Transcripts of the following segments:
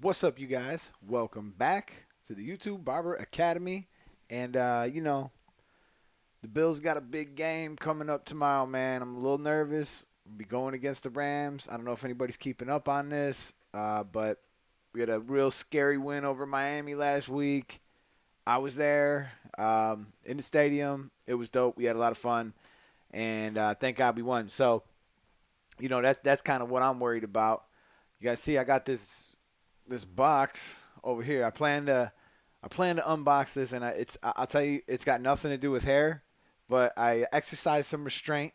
What's up, you guys? Welcome back to the YouTube Barber Academy. And, the Bills got a big game coming up tomorrow, man. I'm a little nervous. We'll be going against the Rams. I don't know if anybody's keeping up on this, but we had a real scary win over Miami last week. I was there in the stadium. It was dope. We had a lot of fun. And thank God we won. So, that's kind of what I'm worried about. You guys see, I got this box over here. I plan to unbox this, and I'll tell you, it's got nothing to do with hair, but I exercised some restraint,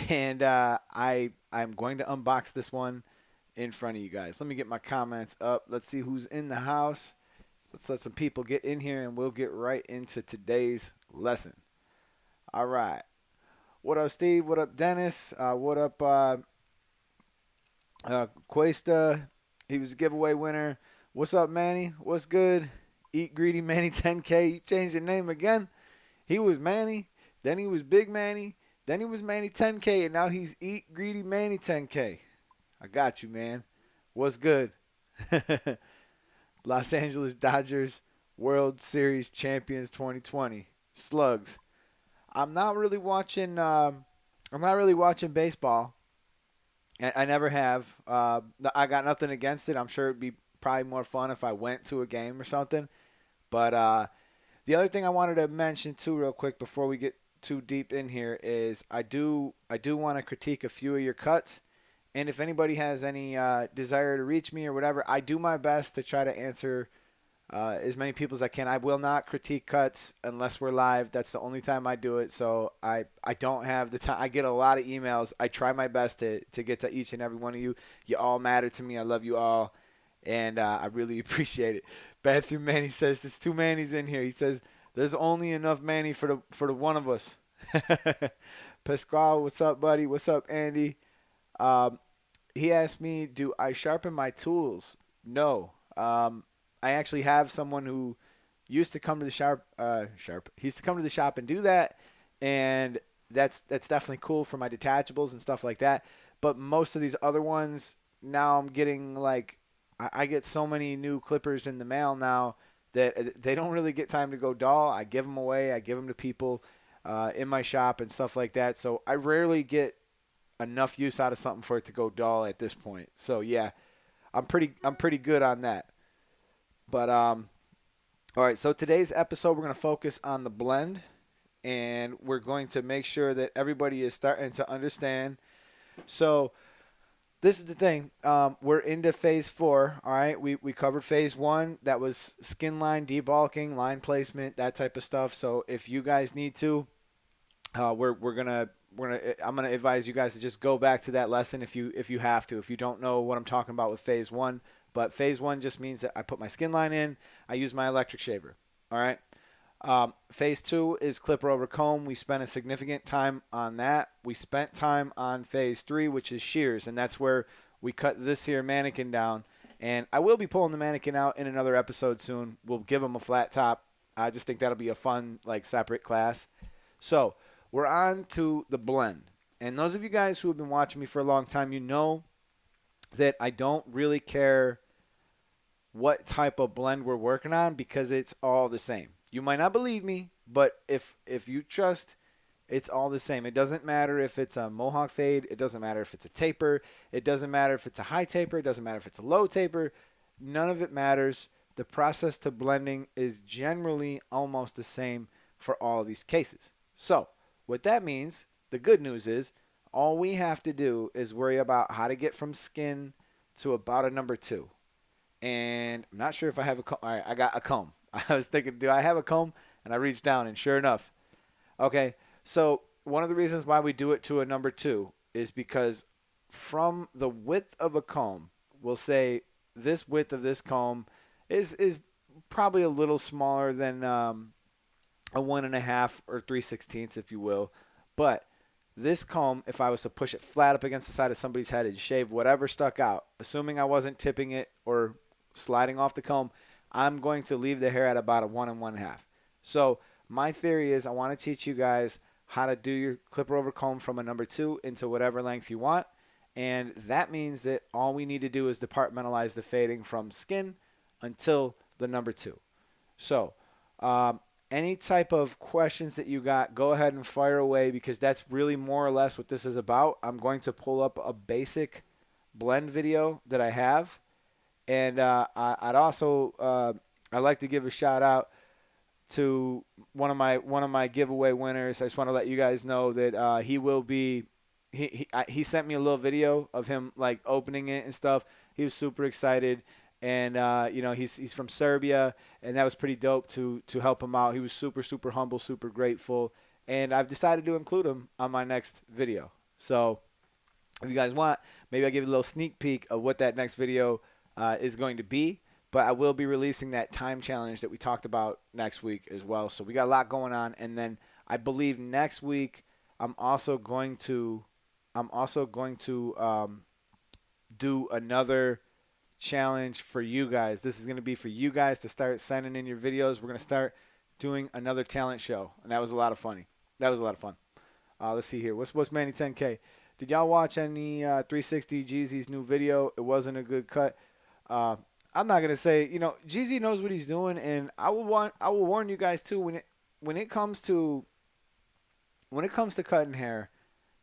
and I'm going to unbox this one in front of you guys. Let me get my comments up. Let's see who's in the house. Let's let some people get in here, and we'll get right into today's lesson. All right. What up, Steve? What up, Dennis? What up, Cuesta? He was a giveaway winner. What's up, Manny? What's good? Eat Greedy Manny 10K. You changed your name again? He was Manny. Then he was Big Manny. Then he was Manny 10K. And now he's Eat Greedy Manny 10K. I got you, man. What's good? Los Angeles Dodgers World Series Champions 2020. Slugs. I'm not really watching baseball. I never have. I got nothing against it. I'm sure it'd be probably more fun if I went to a game or something. But the other thing I wanted to mention too, real quick, before we get too deep in here, is I do want to critique a few of your cuts. And if anybody has any desire to reach me or whatever, I do my best to try to answer as many people as I can. I will not critique cuts unless we're live. That's the only time I do it. So I don't have the time. I get a lot of emails. I try my best to get to each and every one of you. You all matter to me. I love you all. And I really appreciate it. Bathroom Manny says, there's two Mannys in here. He says, there's only enough Manny for the one of us. Pascal, what's up, buddy? What's up, Andy? He asked me, do I sharpen my tools? No. I actually have someone who used to come to the He used to come to the shop and do that, and that's definitely cool for my detachables and stuff like that. But most of these other ones, now I'm getting like, I get so many new clippers in the mail now that they don't really get time to go dull. I give them away. I give them to people in my shop and stuff like that. So I rarely get enough use out of something for it to go dull at this point. So yeah, I'm pretty good on that. But all right, so today's episode we're going to focus on the blend, and we're going to make sure that everybody is starting to understand. So this is the thing. We're into phase 4. All right, we covered phase 1. That was skin line debulking, line placement, that type of stuff. So if you guys need to, I'm gonna advise you guys to just go back to that lesson if you have to. If you don't know what I'm talking about with phase 1. But phase 1 just means that I put my skin line in. I use my electric shaver. All right. Phase 2 is clipper over comb. We spent a significant time on that. We spent time on phase 3, which is shears, and that's where we cut this here mannequin down. And I will be pulling the mannequin out in another episode soon. We'll give him a flat top. I just think that'll be a fun, like, separate class. So we're on to the blend. And those of you guys who have been watching me for a long time, you know that I don't really care what type of blend we're working on because it's all the same. You might not believe me, but if you trust, it's all the same. It doesn't matter if it's a mohawk fade. It doesn't matter if it's a taper. It doesn't matter if it's a high taper. It doesn't matter if it's a low taper. None of it matters. The process to blending is generally almost the same for all of these cases. So what that means, the good news is, all we have to do is worry about how to get from skin to about a number 2. And I'm not sure if I have a comb. All right, I got a comb. I was thinking, do I have a comb? And I reached down, and sure enough. Okay, so one of the reasons why we do it to a number 2 is because from the width of a comb, we'll say this width of this comb is probably a little smaller than a 1.5 or 3/16, if you will. But this comb, if I was to push it flat up against the side of somebody's head and shave whatever stuck out, assuming I wasn't tipping it or sliding off the comb, I'm going to leave the hair at about a 1 and 1/2. So my theory is I want to teach you guys how to do your clipper over comb from a number 2 into whatever length you want. And that means that all we need to do is departmentalize the fading from skin until the number 2. So any type of questions that you got, go ahead and fire away, because that's really more or less what this is about. I'm going to pull up a basic blend video that I have. And I'd also I'd like to give a shout out to one of my giveaway winners. I just want to let you guys know that he will be. He sent me a little video of him like opening it and stuff. He was super excited, and you know, he's from Serbia, and that was pretty dope to help him out. He was super humble, super grateful, and I've decided to include him on my next video. So if you guys want, maybe I'll give you a little sneak peek of what that next video is going to be. But I will be releasing that time challenge that we talked about next week as well. So we got a lot going on, and then I believe next week I'm also going to do another challenge for you guys. This is going to be for you guys to start sending in your videos. We're going to start doing another talent show, and that was a lot of fun. Let's see here. What's Manny 10K? Did y'all watch any 360 Jeezy's new video? It wasn't a good cut. I'm not gonna say, you know, Jeezy knows what he's doing, and I will warn you guys too. When it comes to cutting hair,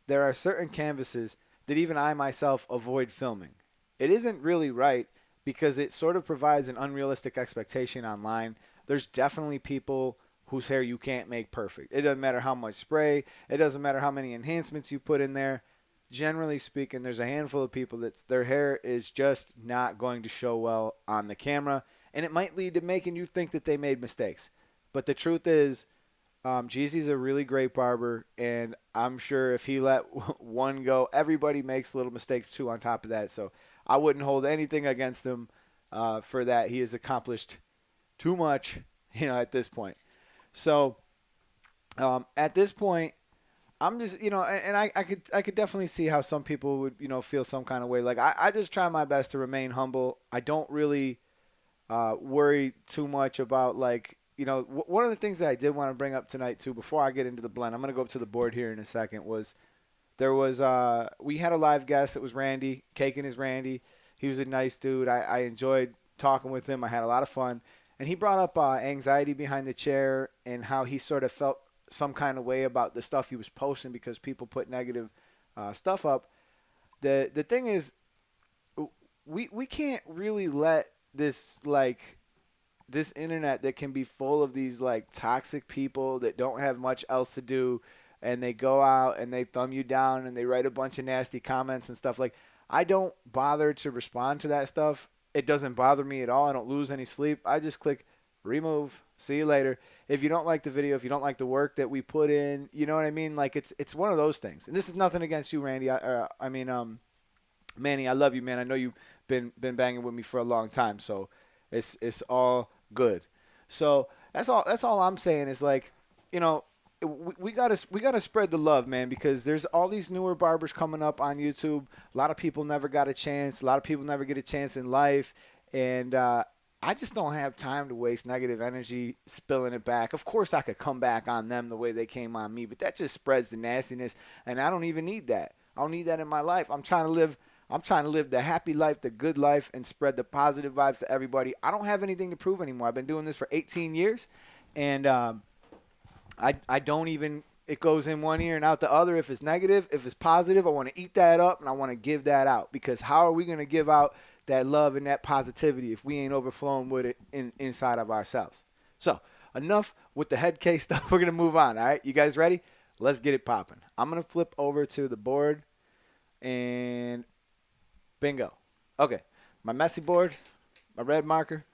there are certain canvases that even I myself avoid filming. It isn't really right, because it sort of provides an unrealistic expectation online. There's definitely people whose hair you can't make perfect. It doesn't matter how much spray. It doesn't matter how many enhancements you put in there. Generally speaking, there's a handful of people that their hair is just not going to show well on the camera, and it might lead to making you think that they made mistakes. But the truth is, Jeezy's a really great barber, and I'm sure if he let one go, everybody makes little mistakes too on top of that. So I wouldn't hold anything against him for that. He has accomplished too much, you know, at this point. So at this point, I'm just, you know, and I could definitely see how some people would, you know, feel some kind of way. Like, I just try my best to remain humble. I don't really worry too much about, like, you know, one of the things that I did want to bring up tonight too, before I get into the blend, I'm going to go up to the board here in a second, was we had a live guest. It was Randy. Caking is Randy. He was a nice dude. I enjoyed talking with him. I had a lot of fun. And he brought up anxiety behind the chair and how he sort of felt some kind of way about the stuff he was posting because people put negative stuff up. The thing is, we can't really let this internet that can be full of these like toxic people that don't have much else to do, and they go out and they thumb you down and they write a bunch of nasty comments and stuff. Like, I don't bother to respond to that stuff. It doesn't bother me at all. I don't lose any sleep. I just click remove. See you later. If you don't like the video, if you don't like the work that we put in, you know what I mean? Like, it's one of those things. And this is nothing against you, Randy. Manny, I love you, man. I know you've been banging with me for a long time, so it's all good. So that's all I'm saying is, like, you know, we gotta spread the love, man, because there's all these newer barbers coming up on YouTube. A lot of people never got a chance. A lot of people never get a chance in life, and I just don't have time to waste negative energy spilling it back. Of course, I could come back on them the way they came on me, but that just spreads the nastiness, and I don't even need that. I don't need that in my life. I'm trying to live the happy life, the good life, and spread the positive vibes to everybody. I don't have anything to prove anymore. I've been doing this for 18 years, and I don't even – it goes in one ear and out the other. If it's negative, if it's positive, I want to eat that up, and I want to give that out, because how are we going to give out that love and that positivity if we ain't overflowing with it inside of ourselves? So enough with the head case stuff. We're going to move on, all right? You guys ready? Let's get it popping. I'm going to flip over to the board, and bingo. Okay, my messy board, my red marker.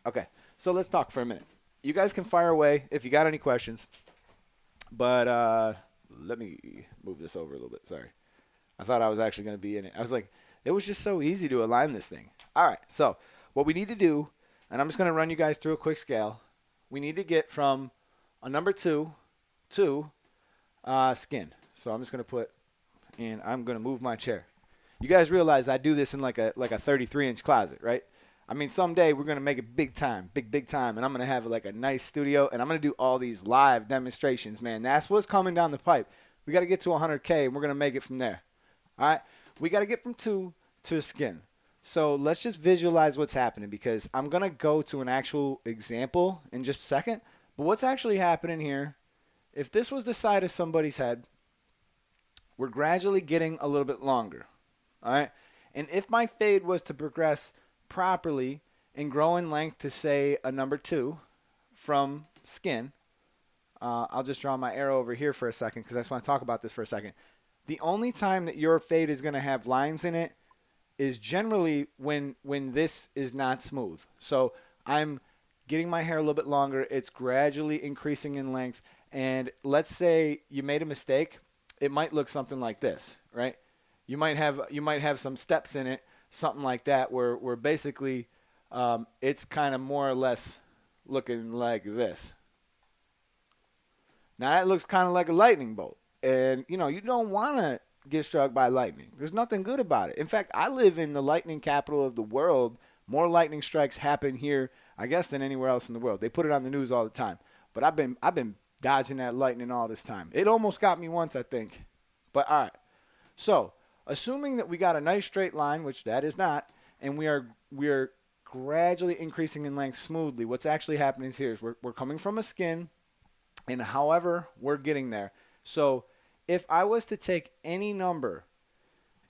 Okay, so let's talk for a minute. You guys can fire away if you got any questions, but let me move this over a little bit. Sorry. I thought I was actually going to be in it. I was like, it was just so easy to align this thing. All right, so what we need to do, and I'm just going to run you guys through a quick scale. We need to get from a number 2 to skin. So I'm just going to put, and I'm going to move my chair. You guys realize I do this in like a 33-inch closet, right? I mean, someday we're going to make it big time, and I'm going to have like a nice studio, and I'm going to do all these live demonstrations, man. That's what's coming down the pipe. We got to get to 100K, and we're going to make it from there. All right, we got to get from 2 to skin. So let's just visualize what's happening, because I'm going to go to an actual example in just a second. But what's actually happening here, if this was the side of somebody's head, we're gradually getting a little bit longer. All right, and if my fade was to progress properly and grow in length to, say, a number 2 from skin, I'll just draw my arrow over here for a second because I just want to talk about this for a second. The only time that your fade is going to have lines in it is generally when this is not smooth. So I'm getting my hair a little bit longer. It's gradually increasing in length. And let's say you made a mistake. It might look something like this, right? You might have some steps in it, something like that, where basically it's kind of more or less looking like this. Now that looks kind of like a lightning bolt. And, you know, you don't want to get struck by lightning. There's nothing good about it. In fact, I live in the lightning capital of the world. More lightning strikes happen here, I guess, than anywhere else in the world. They put it on the news all the time. But I've been dodging that lightning all this time. It almost got me once, I think. But all right. So, assuming that we got a nice straight line, which that is not, and we are gradually increasing in length smoothly, what's actually happening here is we're coming from a skin, and however we're getting there. So if I was to take any number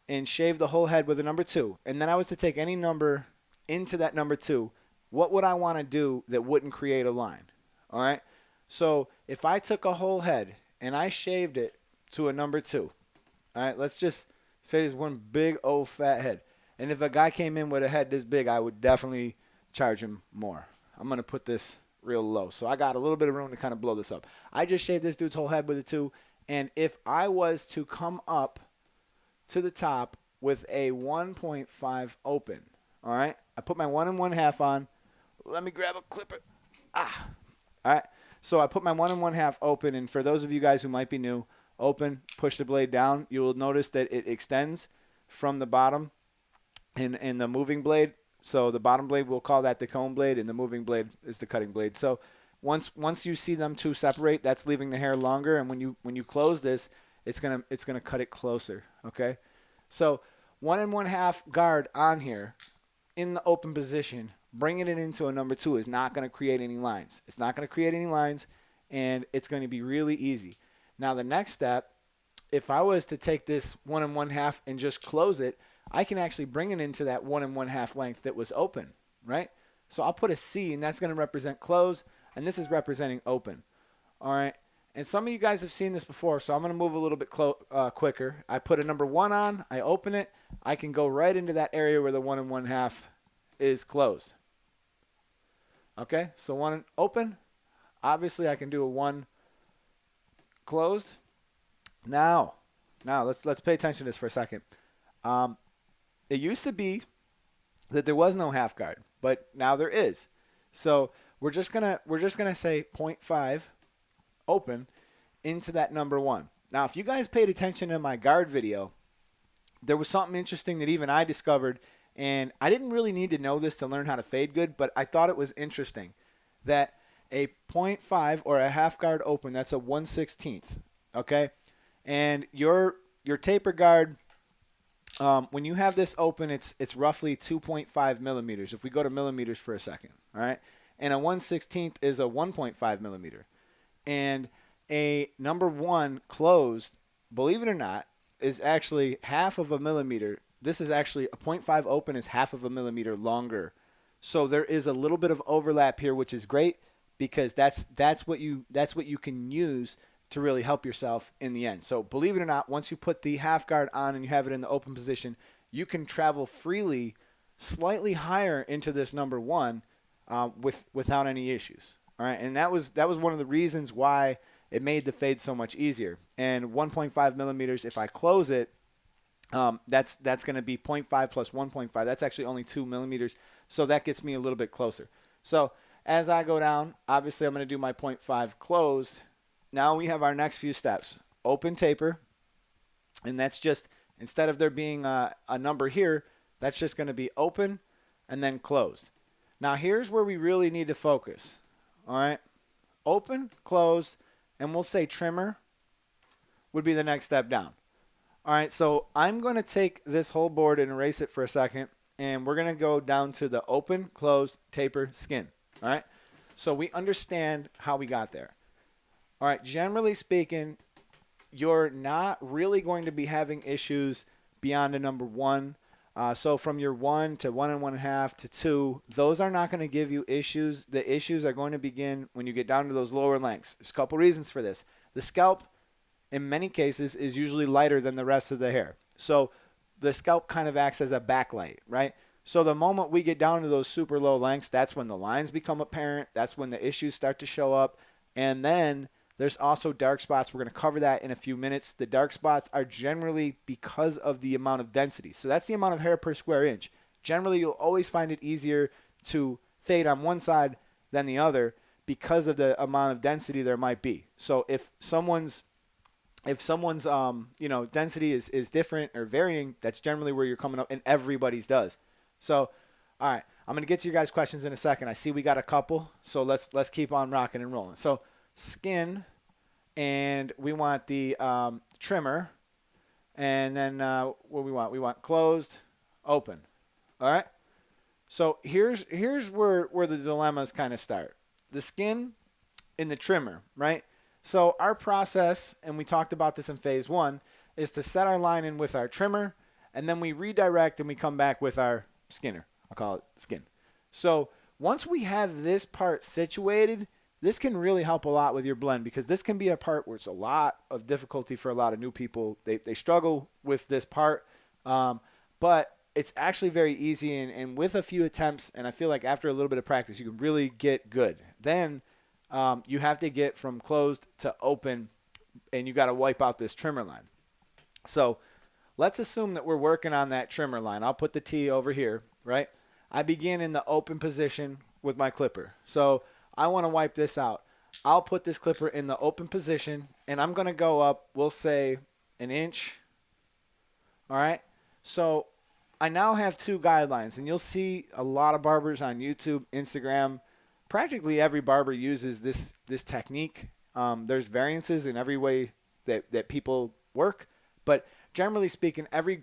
and shave the whole head with a number 2, and then I was to take any number into that number 2, what would I want to do that wouldn't create a line? All right. So if I took a whole head and I shaved it to a number 2, all right, let's just say there's one big old fat head. And if a guy came in with a head this big, I would definitely charge him more. I'm going to put this real low. So I got a little bit of room to kind of blow this up. I just shaved this dude's whole head with a 2. And if I was to come up to the top with a 1.5 open, all right, I put my 1 1/2 on. Let me grab a clipper. All right. So I put my 1 1/2 open. And for those of you guys who might be new, open, push the blade down. You will notice that it extends from the bottom in the moving blade. So the bottom blade, we'll call that the comb blade, and the moving blade is the cutting blade. So once you see them two separate, that's leaving the hair longer, and when you close this, it's gonna cut it closer. Okay, so 1 1/2 guard on here in the open position, bringing it into a number 2 is not gonna create any lines. It's not gonna create any lines, and it's gonna be really easy. Now the next step, if I was to take this 1 1/2 and just close it, I can actually bring it into that 1 1/2 length that was open, right? So I'll put a C, and that's going to represent close, and this is representing open. All right, and some of you guys have seen this before, so I'm going to move a little bit quicker. I put a number 1 on, I open it, I can go right into that area where the 1 1/2 is closed. Okay, so 1 open, obviously I can do a 1 closed. Now let's pay attention to this for a second. It used to be that there was no half guard, but now there is. So we're just gonna say 0.5 open into that number 1. Now, if you guys paid attention to my guard video, there was something interesting that even I discovered, and I didn't really need to know this to learn how to fade good, but I thought it was interesting that a 0.5 or a half guard open, that's a 1/16. Okay, and your taper guard. When you have this open, it's roughly 2.5 millimeters. If we go to millimeters for a second, all right? And a 1/16 is a 1.5 millimeter. And a number 1 closed, believe it or not, is actually half of a millimeter. This is actually a 0.5 open is half of a millimeter longer. So there is a little bit of overlap here, which is great because that's what you can use to really help yourself in the end. So believe it or not, once you put the half guard on and you have it in the open position, you can travel freely slightly higher into this number 1 without any issues. All right, and that was one of the reasons why it made the fade so much easier. And 1.5 millimeters, if I close it, that's going to be 0.5 plus 1.5. That's actually only 2 millimeters, so that gets me a little bit closer. So as I go down, obviously I'm going to do my 0.5 closed. Now we have our next few steps. Open taper, and that's just, instead of there being a number here, that's just going to be open and then closed. Now here's where we really need to focus. All right, open, closed, and we'll say trimmer would be the next step down. All right, so I'm going to take this whole board and erase it for a second, and we're going to go down to the open, closed, taper, skin. All right, so we understand how we got there. All right, generally speaking, you're not really going to be having issues beyond a number 1. So from your 1 to 1 1/2 to 2, those are not going to give you issues. The issues are going to begin when you get down to those lower lengths. There's a couple reasons for this. The scalp, in many cases, is usually lighter than the rest of the hair. So the scalp kind of acts as a backlight, right? So the moment we get down to those super low lengths, that's when the lines become apparent. That's when the issues start to show up. And then there's also dark spots. We're going to cover that in a few minutes. The dark spots are generally because of the amount of density. So that's the amount of hair per square inch. Generally, you'll always find it easier to fade on one side than the other because of the amount of density there might be. So if someone's density is different or varying, that's generally where you're coming up, and everybody's does. So, all right, I'm going to get to your guys' questions in a second. I see we got a couple, so let's keep on rocking and rolling. So skin, and we want the trimmer, and then what we want closed, open. All right, so here's where the dilemmas kind of start. The skin and the trimmer, right? So our process, and we talked about this in phase 1, is to set our line in with our trimmer, and then we redirect and we come back with our skinner. I'll call it skin. So once we have this part situated, this can really help a lot with your blend, because this can be a part where it's a lot of difficulty for a lot of new people. They struggle with this part, but it's actually very easy, and with a few attempts, and I feel like after a little bit of practice, you can really get good. Then you have to get from closed to open, and you got to wipe out this trimmer line. So let's assume that we're working on that trimmer line. I'll put the T over here, right? I begin in the open position with my clipper. So I want to wipe this out. I'll put this clipper in the open position, and I'm going to go up, we'll say, 1 inch. All right? So I now have 2 guidelines, and you'll see a lot of barbers on YouTube, Instagram. Practically every barber uses this technique. There's variances in every way that people work, but generally speaking, every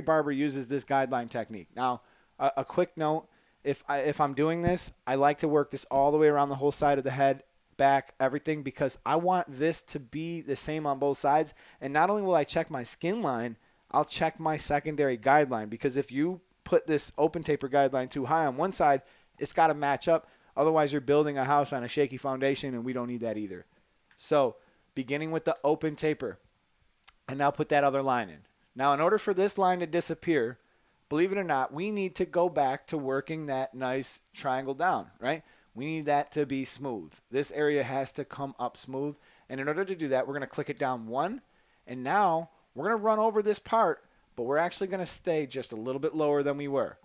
barber uses this guideline technique. Now, a quick note, if I'm doing this, I like to work this all the way around the whole side of the head, back, everything, because I want this to be the same on both sides. And not only will I check my skin line, I'll check my secondary guideline, because if you put this open taper guideline too high on one side, it's got to match up. Otherwise, you're building a house on a shaky foundation, and we don't need that either. So beginning with the open taper, and now put that other line in. Now, in order for this line to disappear, believe it or not, we need to go back to working that nice triangle down, right? We need that to be smooth. This area has to come up smooth. And in order to do that, we're going to click it down 1. And now we're going to run over this part, but we're actually going to stay just a little bit lower than we were.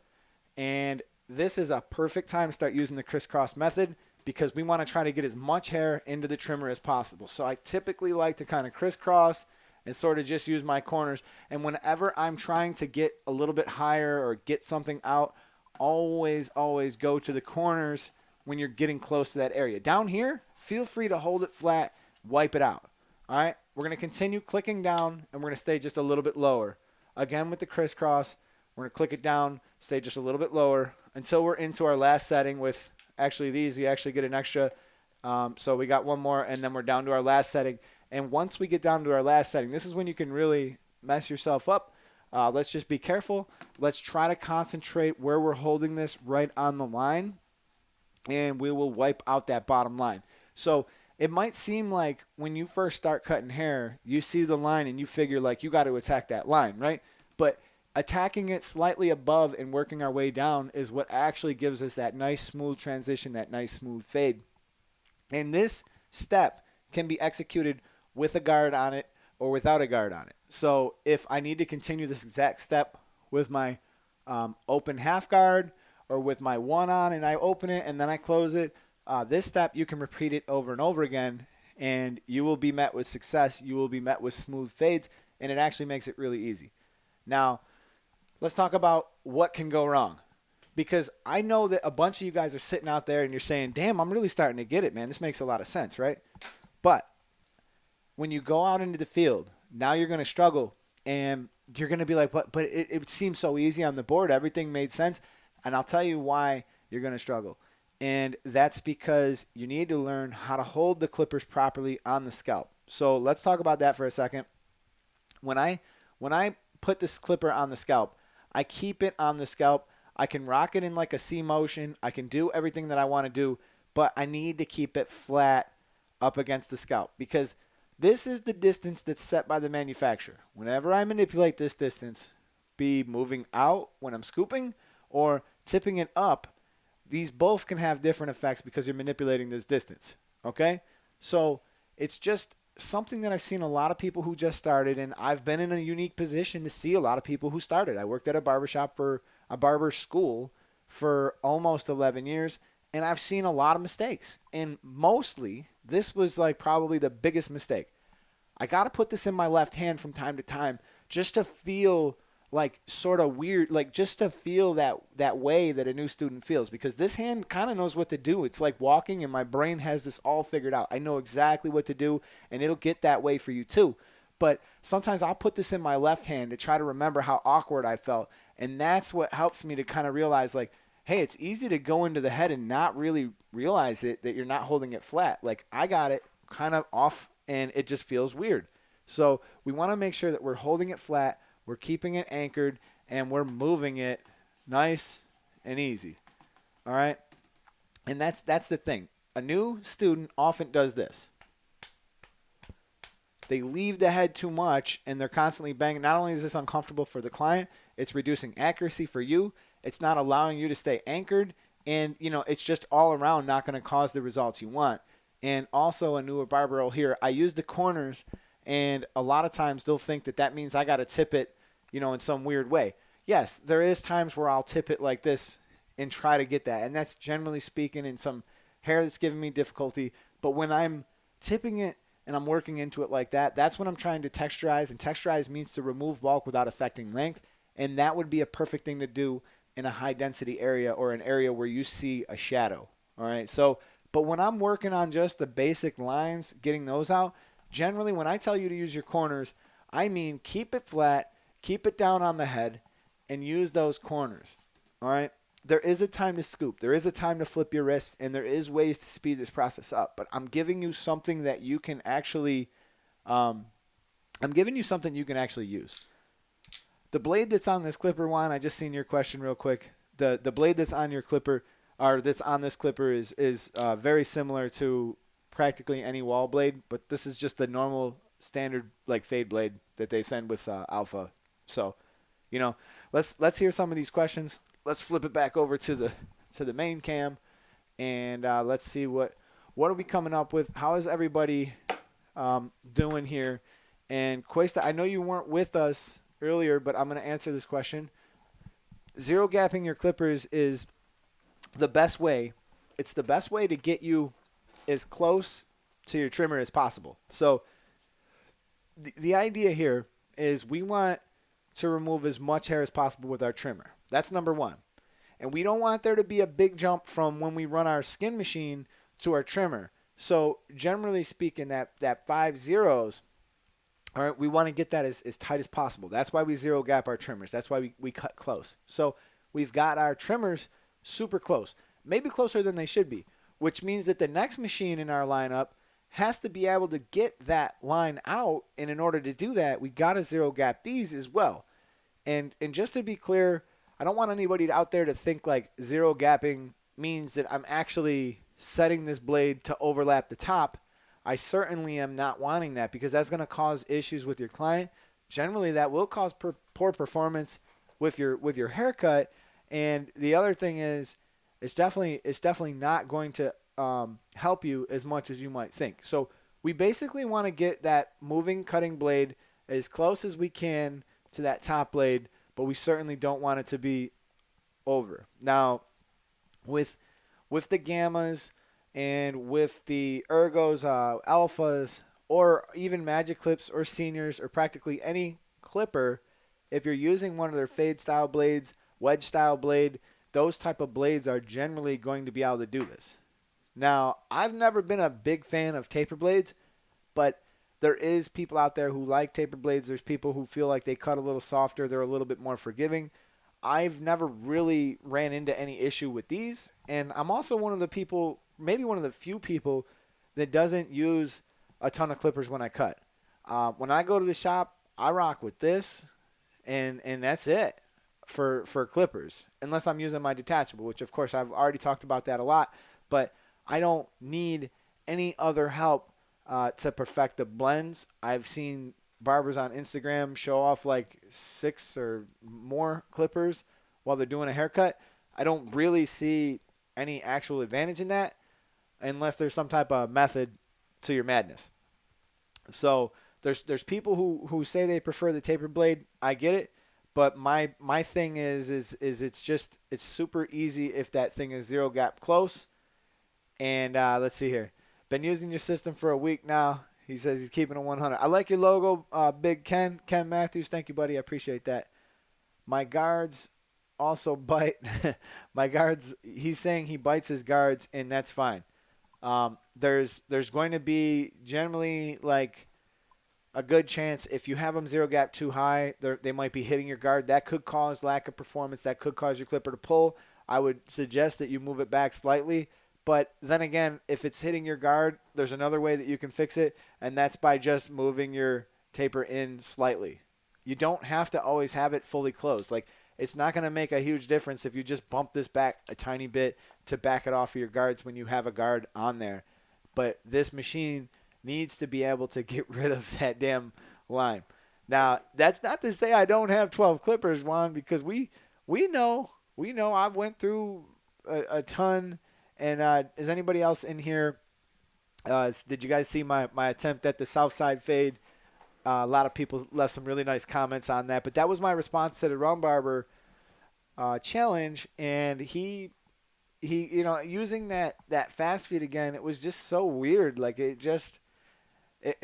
And this is a perfect time to start using the crisscross method, because we want to try to get as much hair into the trimmer as possible. So I typically like to kind of crisscross and sort of just use my corners. And whenever I'm trying to get a little bit higher or get something out, always go to the corners when you're getting close to that area. Down here, feel free to hold it flat, wipe it out. All right, we're going to continue clicking down, and we're going to stay just a little bit lower. Again, with the crisscross, we're going to click it down, stay just a little bit lower until we're into our last setting. With actually these, you actually get an extra. So we got one more, and then we're down to our last setting. And once we get down to our last setting, this is when you can really mess yourself up. Let's just be careful. Let's try to concentrate where we're holding this right on the line, and we will wipe out that bottom line. So it might seem like when you first start cutting hair, you see the line and you figure like you got to attack that line, right? But attacking it slightly above and working our way down is what actually gives us that nice smooth transition, that nice smooth fade. And this step can be executed with a guard on it or without a guard on it. So if I need to continue this exact step with my open half guard, or with my 1 on and I open it and then I close it, this step you can repeat it over and over again, and you will be met with success. You will be met with smooth fades, and it actually makes it really easy. Now, let's talk about what can go wrong, because I know that a bunch of you guys are sitting out there and you're saying, damn, I'm really starting to get it, man. This makes a lot of sense, right? But when you go out into the field, now you're going to struggle And you're going to be like, but it seems so easy on the board. Everything made sense. And I'll tell you why you're going to struggle. And that's because you need to learn how to hold the clippers properly on the scalp. So let's talk about that for a second. When I put this clipper on the scalp, I keep it on the scalp. I can rock it in like a C motion. I can do everything that I want to do, but I need to keep it flat up against the scalp because this is the distance that's set by the manufacturer. Whenever I manipulate this distance, be moving out when I'm scooping or tipping it up, these both can have different effects because you're manipulating this distance. Okay? So it's just something that I've seen a lot of people who just started, and I've been in a unique position to see a lot of people who started. I worked at a barber school for almost 11 years, and I've seen a lot of mistakes. And mostly, this was like probably the biggest mistake. I got to put this in my left hand from time to time just to feel like sort of weird, like just to feel that way that a new student feels, because this hand kind of knows what to do. It's like walking, and my brain has this all figured out. I know exactly what to do, and it'll get that way for you too. But sometimes I'll put this in my left hand to try to remember how awkward I felt, and that's what helps me to kind of realize, like, hey, it's easy to go into the head and not really realize it, that you're not holding it flat. Like, I got it kind of off, and it just feels weird. So we want to make sure that we're holding it flat, we're keeping it anchored, and we're moving it nice and easy. All right? And that's the thing. A new student often does this. They leave the head too much, and they're constantly banging. Not only is this uncomfortable for the client, it's reducing accuracy for you. It's not allowing you to stay anchored, and it's just all around not going to cause the results you want. And also, a newer barber will hear, I use the corners, and a lot of times they'll think that means I got to tip it, in some weird way. Yes, there is times where I'll tip it like this and try to get that, and that's generally speaking in some hair that's giving me difficulty. But when I'm tipping it and I'm working into it like that, that's when I'm trying to texturize, and texturize means to remove bulk without affecting length, and that would be a perfect thing to do in a high density area or an area where you see a shadow. All right. So, but when I'm working on just the basic lines, getting those out, generally when I tell you to use your corners, I mean keep it flat, keep it down on the head, and use those corners. All right. There is a time to scoop. There is a time to flip your wrist, and there is ways to speed this process up. But I'm giving you something that you can actually, use. The blade that's on this clipper, Juan, I just seen your question real quick. The blade that's on your clipper, or that's on this clipper, is very similar to practically any wall blade, but this is just the normal standard like fade blade that they send with Alpha. So, let's hear some of these questions. Let's flip it back over to the main cam, and let's see what are we coming up with. How is everybody doing here? And Cuesta, I know you weren't with us earlier, but I'm going to answer this question. Zero gapping your clippers is the best way. It's the best way to get you as close to your trimmer as possible. So the idea here is we want to remove as much hair as possible with our trimmer. That's number one. And we don't want there to be a big jump from when we run our skin machine to our trimmer. So generally speaking, that 5 zeros, all right, we want to get that as tight as possible. That's why we zero gap our trimmers. That's why we cut close. So we've got our trimmers super close, maybe closer than they should be, which means that the next machine in our lineup has to be able to get that line out. And in order to do that, we got to zero gap these as well. And just to be clear, I don't want anybody out there to think like zero gapping means that I'm actually setting this blade to overlap the top. I certainly am not wanting that, because that's going to cause issues with your client. Generally, that will cause poor performance with your haircut. And the other thing is, it's definitely not going to help you as much as you might think. So we basically want to get that moving cutting blade as close as we can to that top blade, but we certainly don't want it to be over. Now, with the gammas and with the ergos, alphas, or even magic clips or seniors, or practically any clipper, if you're using one of their fade style blades, wedge style blade, those type of blades are generally going to be able to do this. Now, I've never been a big fan of taper blades, but there is people out there who like taper blades. There's people who feel like they cut a little softer. They're a little bit more forgiving. I've never really ran into any issue with these. And I'm also one of the people, maybe one of the few people that doesn't use a ton of clippers when I cut. When I go to the shop, I rock with this, and that's it for clippers, unless I'm using my detachable, which of course I've already talked about that a lot. But I don't need any other help to perfect the blends. I've seen barbers on Instagram show off like 6 or more clippers while they're doing a haircut. I don't really see any actual advantage in that unless there's some type of method to your madness. So there's people who say they prefer the taper blade. I get it, but my thing is it's super easy if that thing is zero gap close. And let's see here. Been using your system for a week now. He says he's keeping it 100. I like your logo, Big Ken Matthews. Thank you, buddy. I appreciate that. My guards also bite. My guards. He's saying he bites his guards, and that's fine. There's going to be generally like a good chance if you have them zero gap too high, they might be hitting your guard. That could cause lack of performance. That could cause your clipper to pull. I would suggest that you move it back slightly. But then again, if it's hitting your guard, there's another way that you can fix it, and that's by just moving your taper in slightly. You don't have to always have it fully closed. Like, it's not going to make a huge difference if you just bump this back a tiny bit to back it off of your guards when you have a guard on there. But this machine needs to be able to get rid of that damn line. Now, that's not to say I don't have 12 clippers, Juan, because we know I went through a ton. And is anybody else in here? Did you guys see my attempt at the South Side fade? A lot of people left some really nice comments on that. But that was my response to the Ron Barber challenge. And he using that fast feed again, it was just so weird. Like, it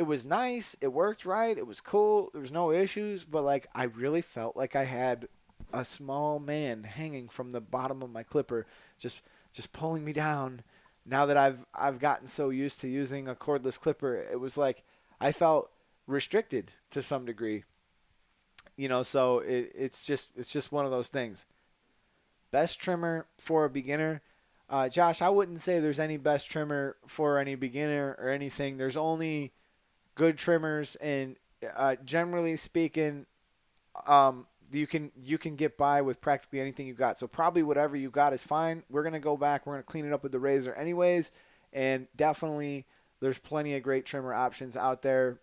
was nice. It worked right. It was cool. There was no issues. But, like, I really felt like I had a small man hanging from the bottom of my clipper just pulling me down. Now that I've gotten so used to using a cordless clipper, it was like I felt restricted to some degree. So it's just one of those things. Best trimmer for a beginner. Josh, I wouldn't say there's any best trimmer for any beginner or anything. There's only good trimmers, and generally speaking, you can get by with practically anything you got. So probably whatever you got is fine. We're going to go back. We're going to clean it up with the razor anyways. And definitely there's plenty of great trimmer options out there.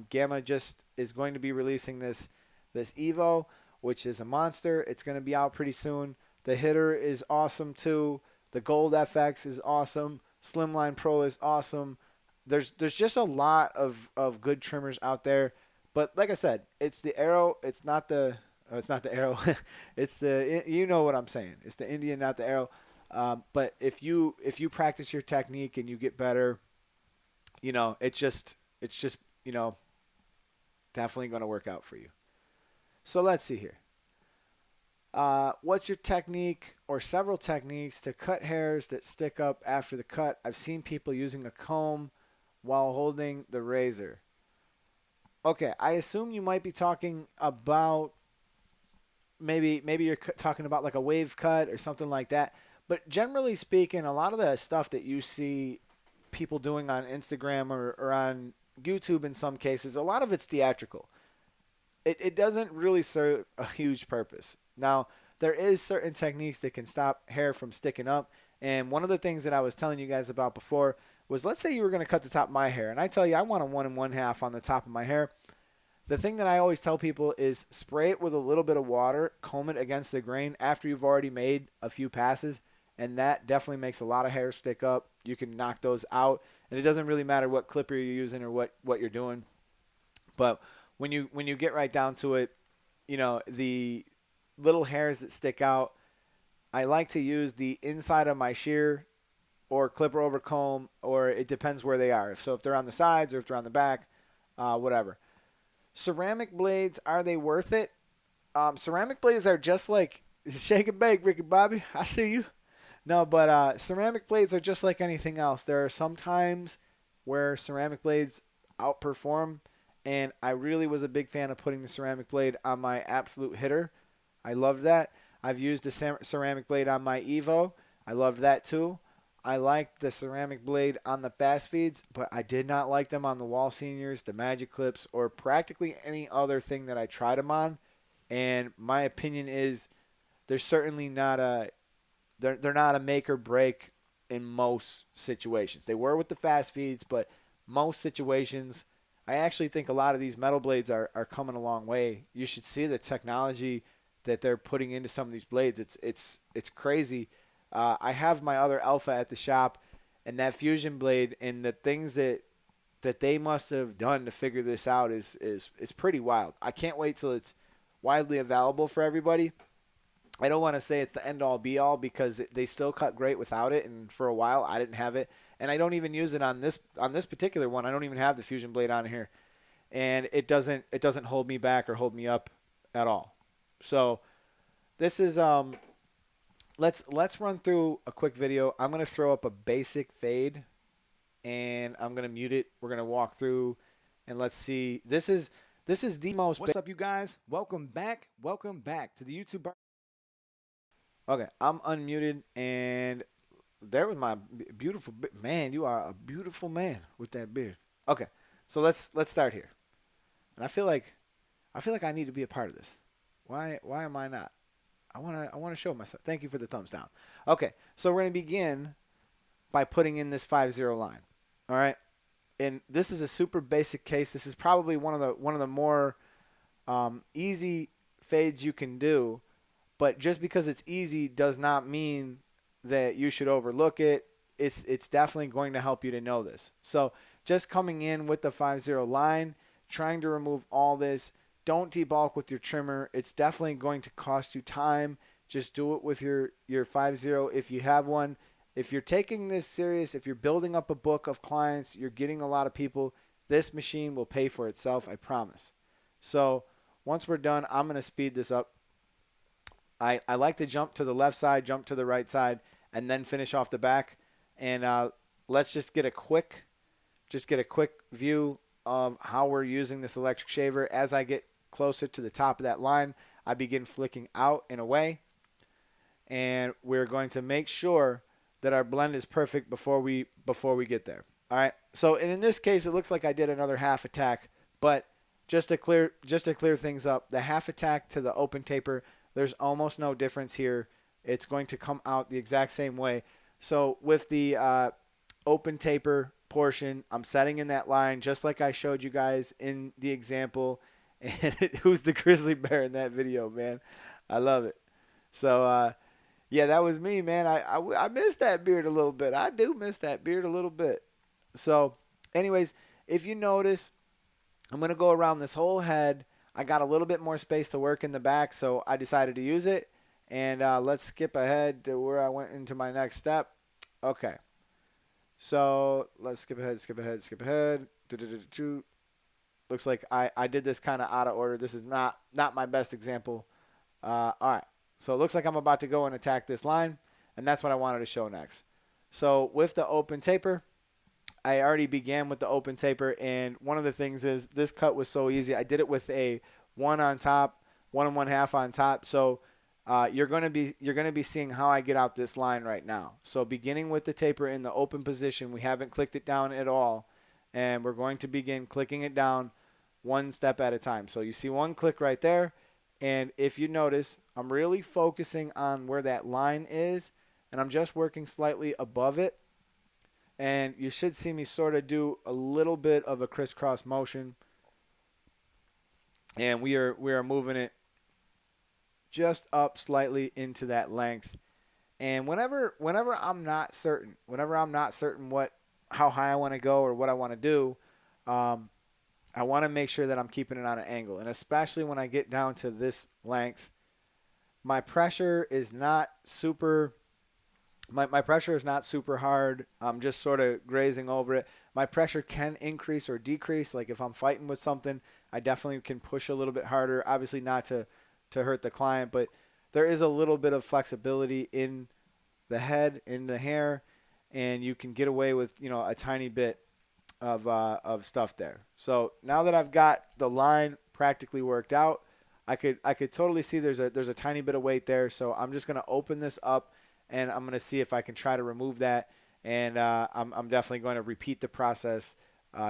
Gamma just is going to be releasing this Evo, which is a monster. It's going to be out pretty soon. The Hitter is awesome too. The Gold FX is awesome. Slimline Pro is awesome. There's just a lot of good trimmers out there. But like I said, it's the Arrow. It's not the Arrow. It's you know what I'm saying. It's the Indian, not the Arrow. But if you practice your technique and you get better, it's just definitely going to work out for you. So let's see here. What's your technique or several techniques to cut hairs that stick up after the cut? I've seen people using a comb while holding the razor. Okay, I assume you might be talking about maybe you're talking about like a wave cut or something like that. But generally speaking, a lot of the stuff that you see people doing on Instagram or on YouTube in some cases, a lot of it's theatrical. It doesn't really serve a huge purpose. Now, there is certain techniques that can stop hair from sticking up. And one of the things that I was telling you guys about before was, let's say you were going to cut the top of my hair. And I tell you, I want a 1 1/2 on the top of my hair. The thing that I always tell people is spray it with a little bit of water, comb it against the grain after you've already made a few passes, and that definitely makes a lot of hair stick up. You can knock those out, and it doesn't really matter what clipper you're using or what you're doing. But when you get right down to it, the little hairs that stick out, I like to use the inside of my shear or clipper over comb, or it depends where they are. So if they're on the sides or if they're on the back, whatever. Ceramic blades, are they worth it? Ceramic blades are just like, shake and bake, Ricky Bobby. I see you. No, but ceramic blades are just like anything else. There are some times where ceramic blades outperform. And I really was a big fan of putting the ceramic blade on my absolute hitter. I loved that. I've used the ceramic blade on my Evo. I loved that too. I liked the ceramic blade on the fast feeds, but I did not like them on the wall seniors, the magic clips, or practically any other thing that I tried them on. And my opinion is they're certainly not they're not a make or break in most situations. They were with the fast feeds, but most situations, I actually think a lot of these metal blades are coming a long way. You should see the technology that they're putting into some of these blades. It's crazy. I have my other Alpha at the shop, and that fusion blade and the things that they must have done to figure this out is pretty wild. I can't wait till it's widely available for everybody. I don't want to say it's the end all be all because they still cut great without it, and for a while I didn't have it, and I don't even use it on this particular one. I don't even have the fusion blade on here, and it doesn't hold me back or hold me up at all. So this is let's run through a quick video. I'm going to throw up a basic fade, and I'm going to mute it. We're going to walk through, and let's see. This is the most. What's up, you guys? Welcome back. Welcome back to the YouTube. Okay, I'm unmuted, and there was my beautiful man. You are a beautiful man with that beard. Okay, so let's start here. And I feel like I need to be a part of this. Why am I not? I want to show myself. Thank you for the thumbs down. Okay, so we're going to begin by putting in this 5-0 line. All right, and this is a super basic case. This is probably one of the more easy fades you can do, but just because it's easy does not mean that you should overlook it. It's definitely going to help you to know this. So just coming in with the 5-0 line, trying to remove all this. Don't debulk with your trimmer. It's definitely going to cost you time. Just do it with your 5-0 if you have one. If you're taking this serious, if you're building up a book of clients, you're getting a lot of people, this machine will pay for itself, I promise. So once we're done, I'm going to speed this up. I like to jump to the left side, jump to the right side, and then finish off the back. And let's just get a quick view of how we're using this electric shaver. As I get closer to the top of that line, I begin flicking out and away, and we're going to make sure that our blend is perfect before we get there. All right. So in this case, it looks like I did another half attack, but just to clear things up, the half attack to the open taper, there's almost no difference here. It's going to come out the exact same way. So with the open taper portion, I'm setting in that line just like I showed you guys in the example. And who's the grizzly bear in that video, man? I love it. So yeah, that was me, man. I miss that beard a little bit. I do miss that beard a little bit. So anyways, if you notice, I'm going to go around this whole head. I got a little bit more space to work in the back, so I decided to use it. And let's skip ahead to where I went into my next step. Okay. So let's skip ahead. Looks like I did this kind of out of order. This is not my best example. All right. So it looks like I'm about to go and attack this line, and that's what I wanted to show next. So with the open taper, I already began with the open taper, and one of the things is this cut was so easy. I did it with a 1 on top, 1 1/2 on top. So you're gonna be seeing how I get out this line right now. So beginning with the taper in the open position, we haven't clicked it down at all, and we're going to begin clicking it down one step at a time. So you see one click right there, and if you notice, I'm really focusing on where that line is, and I'm just working slightly above it. And you should see me sort of do a little bit of a crisscross motion, and we are moving it just up slightly into that length. And whenever I'm not certain, how high I want to go or what I want to do, I want to make sure that I'm keeping it on an angle. And especially when I get down to this length, my pressure is not super my pressure is not super hard. I'm just sort of grazing over it. My pressure can increase or decrease. Like if I'm fighting with something, I definitely can push a little bit harder. Obviously not to hurt the client, but there is a little bit of flexibility in the head, in the hair, and you can get away with, a tiny bit of stuff there. So now that I've got the line practically worked out, I could totally see there's a tiny bit of weight there. So I'm just gonna open this up and I'm gonna see if I can try to remove that. And I'm definitely going to repeat the process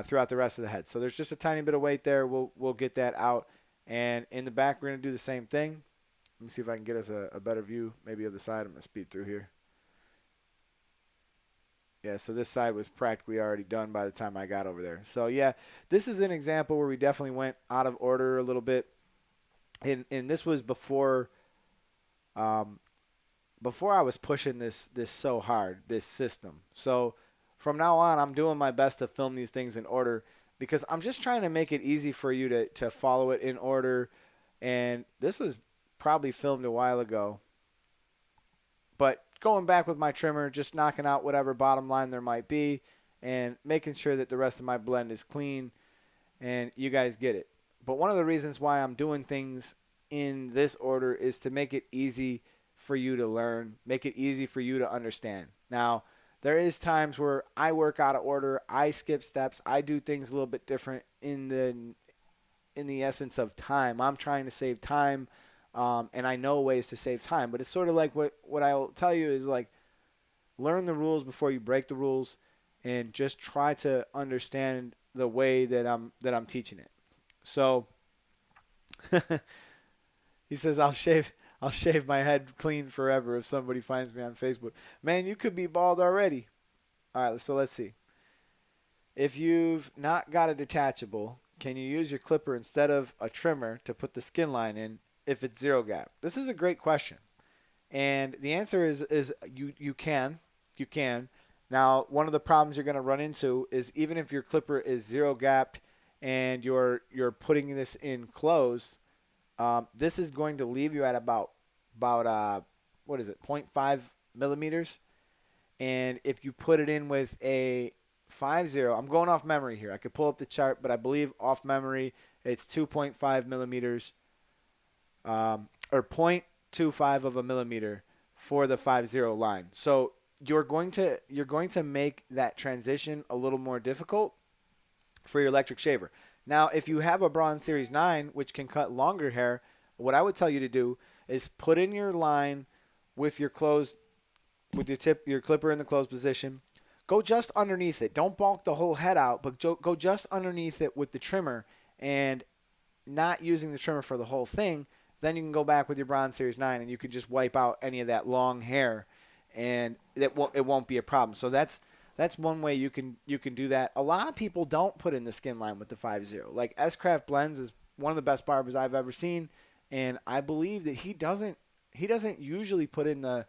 throughout the rest of the head. So there's just a tiny bit of weight there. We'll get that out. And in the back, we're gonna do the same thing. Let me see if I can get us a better view, maybe of the side. I'm gonna speed through here. Yeah, so this side was practically already done by the time I got over there. So yeah, this is an example where we definitely went out of order a little bit. And this was um, before I was pushing this so hard, this system. So from now on, I'm doing my best to film these things in order because I'm just trying to make it easy for you to follow it in order. And this was probably filmed a while ago. But going back with my trimmer, just knocking out whatever bottom line there might be and making sure that the rest of my blend is clean and you guys get it. But one of the reasons why I'm doing things in this order is to make it easy for you to learn, make it easy for you to understand. Now, there is times where I work out of order, I skip steps, I do things a little bit different in the essence of time. I'm trying to save time. And I know ways to save time, but it's sort of like what I'll tell you is like learn the rules before you break the rules, and just try to understand the way that I'm teaching it. So he says I'll shave my head clean forever if somebody finds me on Facebook. Man, you could be bald already. All right, so let's see. If you've not got a detachable, can you use your clipper instead of a trimmer to put the skin line in if it's zero gap? This is a great question. And the answer is you can. You can. Now, one of the problems you're going to run into is even if your clipper is zero gapped and you're putting this in closed, this is going to leave you at about what is it, 0.5 millimeters. And if you put it in with a 5.0, I'm going off memory here. I could pull up the chart, but I believe off memory it's 2.5 millimeters. Or 0.25 of a millimeter for the 5.0 line. So you're going to make that transition a little more difficult for your electric shaver. Now, if you have a Braun Series 9, which can cut longer hair, what I would tell you to do is put in your line with your your clipper in the closed position. Go just underneath it. Don't bulk the whole head out, but go just underneath it with the trimmer and not using the trimmer for the whole thing. Then you can go back with your Braun Series 9 and you can just wipe out any of that long hair, and it won't be a problem. So that's one way you can do that. A lot of people don't put in the skin line with the 5.0. Like S-Craft Blends is one of the best barbers I've ever seen, and I believe that he doesn't usually put in the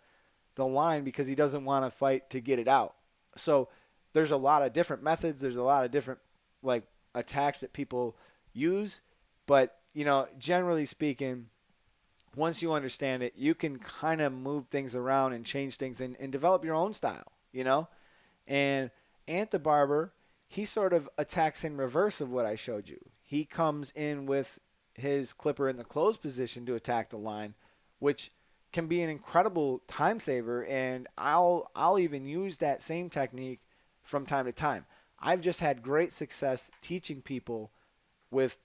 line because he doesn't want to fight to get it out. So there's a lot of different methods. There's a lot of different like attacks that people use, but generally speaking, once you understand it, you can kind of move things around and change things and develop your own style, And Ant the Barber, he sort of attacks in reverse of what I showed you. He comes in with his clipper in the closed position to attack the line, which can be an incredible time saver, and I'll even use that same technique from time to time. I've just had great success teaching people with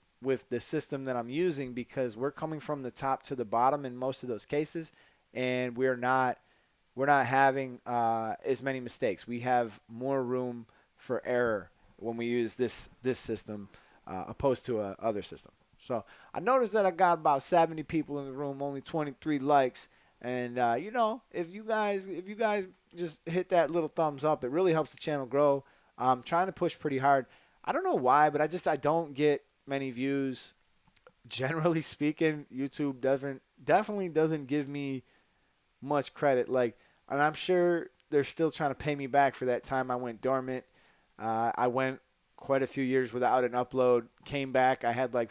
the system that I'm using because we're coming from the top to the bottom in most of those cases, and we're not having as many mistakes. We have more room for error when we use this system opposed to a other system. So I noticed that I got about 70 people in the room, only 23 likes, and if you guys just hit that little thumbs up, it really helps the channel grow. I'm trying to push pretty hard. I don't know why, but I don't get many views. Generally speaking, YouTube definitely doesn't give me much credit. And I'm sure they're still trying to pay me back for that time I went dormant. I went quite a few years without an upload, came back. I had like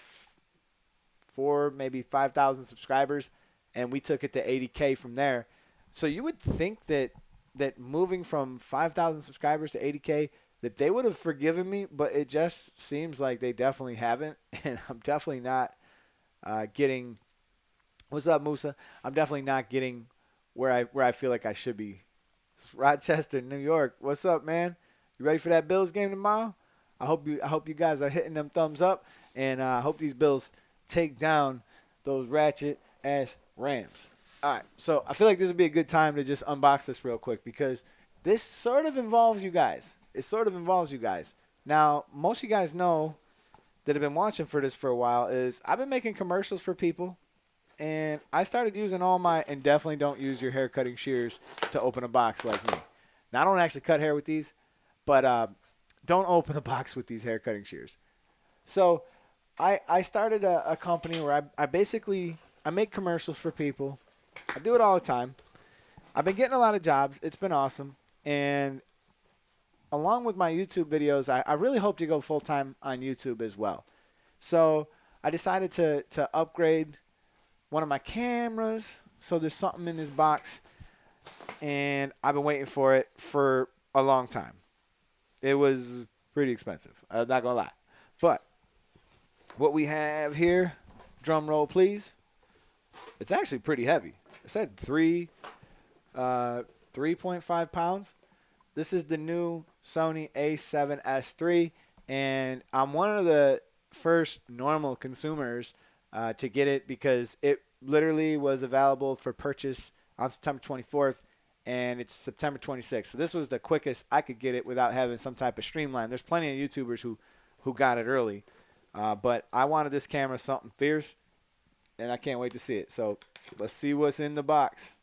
4,000, maybe 5,000 subscribers, and we took it to 80K from there. So you would think that moving from 5,000 subscribers to 80K, that they would have forgiven me, but it just seems like they definitely haven't, and I'm definitely not getting. What's up, Musa? I'm definitely not getting where I feel like I should be. It's Rochester, New York. What's up, man? You ready for that Bills game tomorrow? I hope you guys are hitting them thumbs up, and I hope these Bills take down those ratchet ass Rams. All right, so I feel like this would be a good time to just unbox this real quick because this sort of involves you guys. It sort of involves you guys. Now, most of you guys know that have been watching for this for a while is I've been making commercials for people, and I started using all my, and definitely don't use your hair cutting shears to open a box like me. Now, I don't actually cut hair with these, but don't open a box with these hair cutting shears. So I started a company where I basically I make commercials for people. I do it all the time. I've been getting a lot of jobs. It's been awesome. And along with my YouTube videos, I really hope to go full-time on YouTube as well. So I decided to upgrade one of my cameras. So there's something in this box. And I've been waiting for it for a long time. It was pretty expensive. I'm not going to lie. But what we have here, drum roll please. It's actually pretty heavy. It said 3.5 pounds. This is the new Sony a7S III, and I'm one of the first normal consumers to get it because it literally was available for purchase on September 24th, and it's September 26th. So this was the quickest I could get it without having some type of streamline. There's plenty of YouTubers who got it early, but I wanted this camera something fierce, and I can't wait to see it. So let's see what's in the box.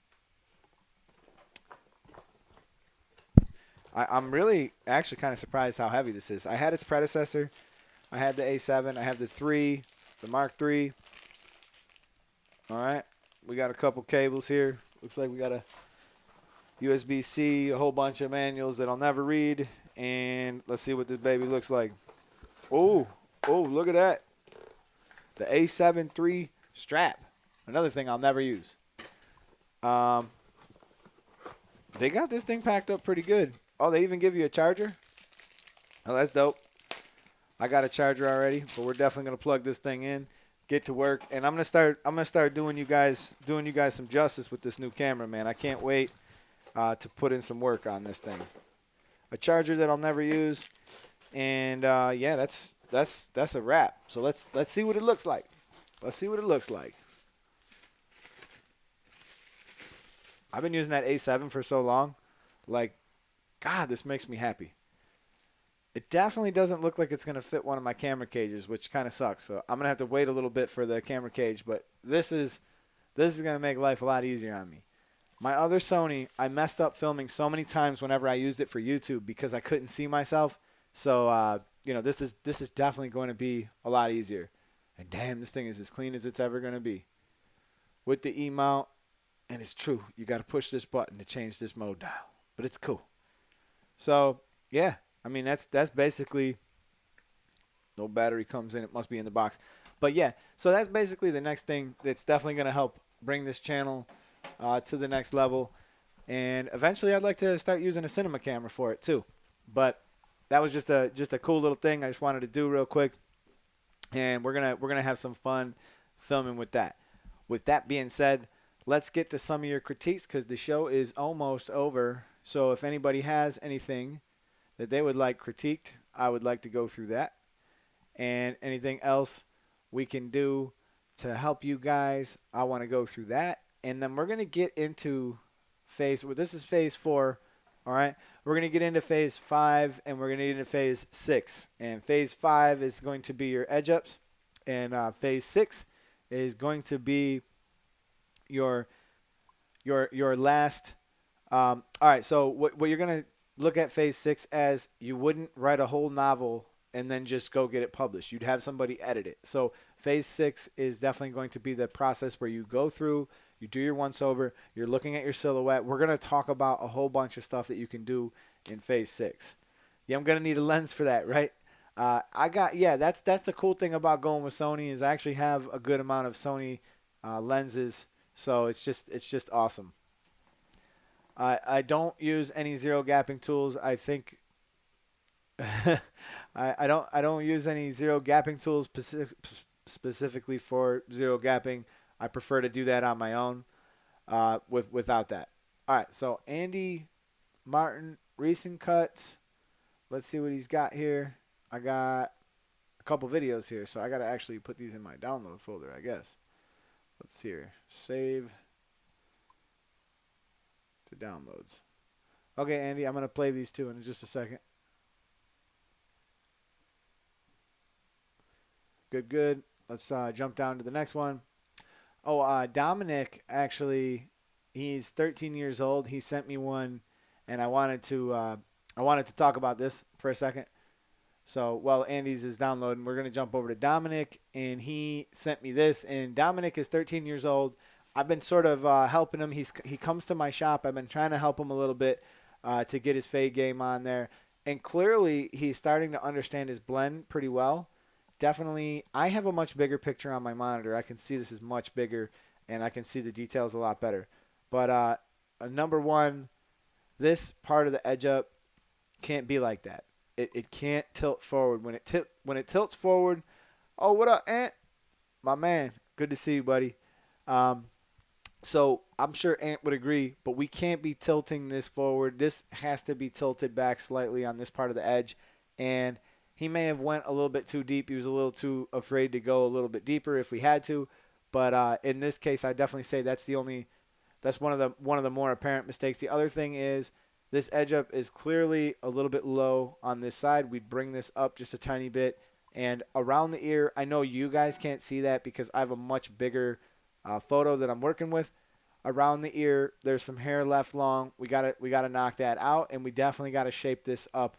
I'm really actually kind of surprised how heavy this is. I had its predecessor. I had the A7. I have the 3, the Mark III. All right. We got a couple cables here. Looks like we got a USB-C, a whole bunch of manuals that I'll never read. And let's see what this baby looks like. Oh, look at that. The A7 III strap. Another thing I'll never use. They got this thing packed up pretty good. Oh, they even give you a charger? Oh, that's dope. I got a charger already, but we're definitely gonna plug this thing in, get to work, and I'm gonna start doing you guys some justice with this new camera, man. I can't wait to put in some work on this thing. A charger that I'll never use, and yeah, that's a wrap. So let's see what it looks like. Let's see what it looks like. I've been using that A7 for so long, like. God, this makes me happy. It definitely doesn't look like it's going to fit one of my camera cages, which kind of sucks. So I'm going to have to wait a little bit for the camera cage, but this is going to make life a lot easier on me. My other Sony, I messed up filming so many times whenever I used it for YouTube because I couldn't see myself. So, you know, this is definitely going to be a lot easier. And damn, this thing is as clean as it's ever going to be. With the E-mount, and it's true, you got to push this button to change this mode dial. But it's cool. So, yeah, I mean, that's basically, no battery comes in. It must be in the box. But, yeah, so that's basically the next thing that's definitely going to help bring this channel to the next level. And eventually I'd like to start using a cinema camera for it too. But that was just a cool little thing I just wanted to do real quick. And we're gonna have some fun filming with that. With that being said, let's get to some of your critiques because the show is almost over. So if anybody has anything that they would like critiqued, I would like to go through that. And anything else we can do to help you guys, I want to go through that. And then we're going to get into this is phase 4, all right? We're going to get into phase 5, and we're going to get into phase 6. And phase 5 is going to be your edge-ups, and phase 6 is going to be your last. All right, so what you're going to look at phase 6 as, you wouldn't write a whole novel and then just go get it published. You'd have somebody edit it. So phase 6 is definitely going to be the process where you go through, you do your once over, you're looking at your silhouette. We're going to talk about a whole bunch of stuff that you can do in phase 6. Yeah, I'm going to need a lens for that, right? That's the cool thing about going with Sony is I actually have a good amount of Sony lenses. So it's just awesome. I don't use any zero gapping tools. I think I don't use any zero gapping tools specifically for zero gapping. I prefer to do that on my own without that. All right, so Andy Martin recent cuts. Let's see what he's got here. I got a couple videos here, so I got to actually put these in my download folder, I guess. Let's see here. Save to downloads. Okay, Andy, I'm going to play these two in just a second. Good, good. Let's jump down to the next one. Oh, Dominic, actually, he's 13 years old. He sent me one, and I wanted to talk about this for a second. So while Andy's is downloading, we're going to jump over to Dominic, and he sent me this. And Dominic is 13 years old. I've been sort of helping him. He comes to my shop. I've been trying to help him a little bit to get his fade game on there. And clearly, he's starting to understand his blend pretty well. Definitely, I have a much bigger picture on my monitor. I can see this is much bigger, and I can see the details a lot better. But number one, this part of the edge up can't be like that. It can't tilt forward. When it tilts forward, oh, what up, Ant? My man, good to see you, buddy. So I'm sure Ant would agree, but we can't be tilting this forward. This has to be tilted back slightly on this part of the edge, and he may have went a little bit too deep. He was a little too afraid to go a little bit deeper if we had to. But in this case, I definitely say that's one of the more apparent mistakes. The other thing is this edge up is clearly a little bit low on this side. We'd bring this up just a tiny bit. And around the ear, I know you guys can't see that because I have a much bigger photo that I'm working with. Around the ear, there's some hair left long. We gotta knock that out, and we definitely got to shape this up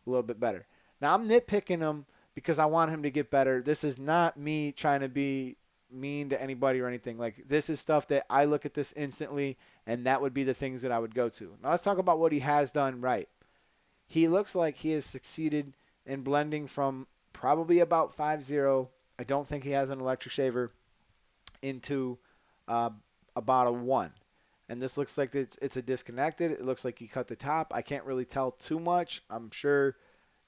a little bit better. Now, I'm nitpicking him because I want him to get better. This is not me trying to be mean to anybody or anything. Like, this is stuff that I look at this instantly, and that would be the things that I would go to. Now, let's talk about what he has done right. He looks like he has succeeded in blending from probably about 5.0. I don't think he has an electric shaver into about a 1. And this looks like it's a disconnected. It looks like he cut the top. I can't really tell too much. I'm sure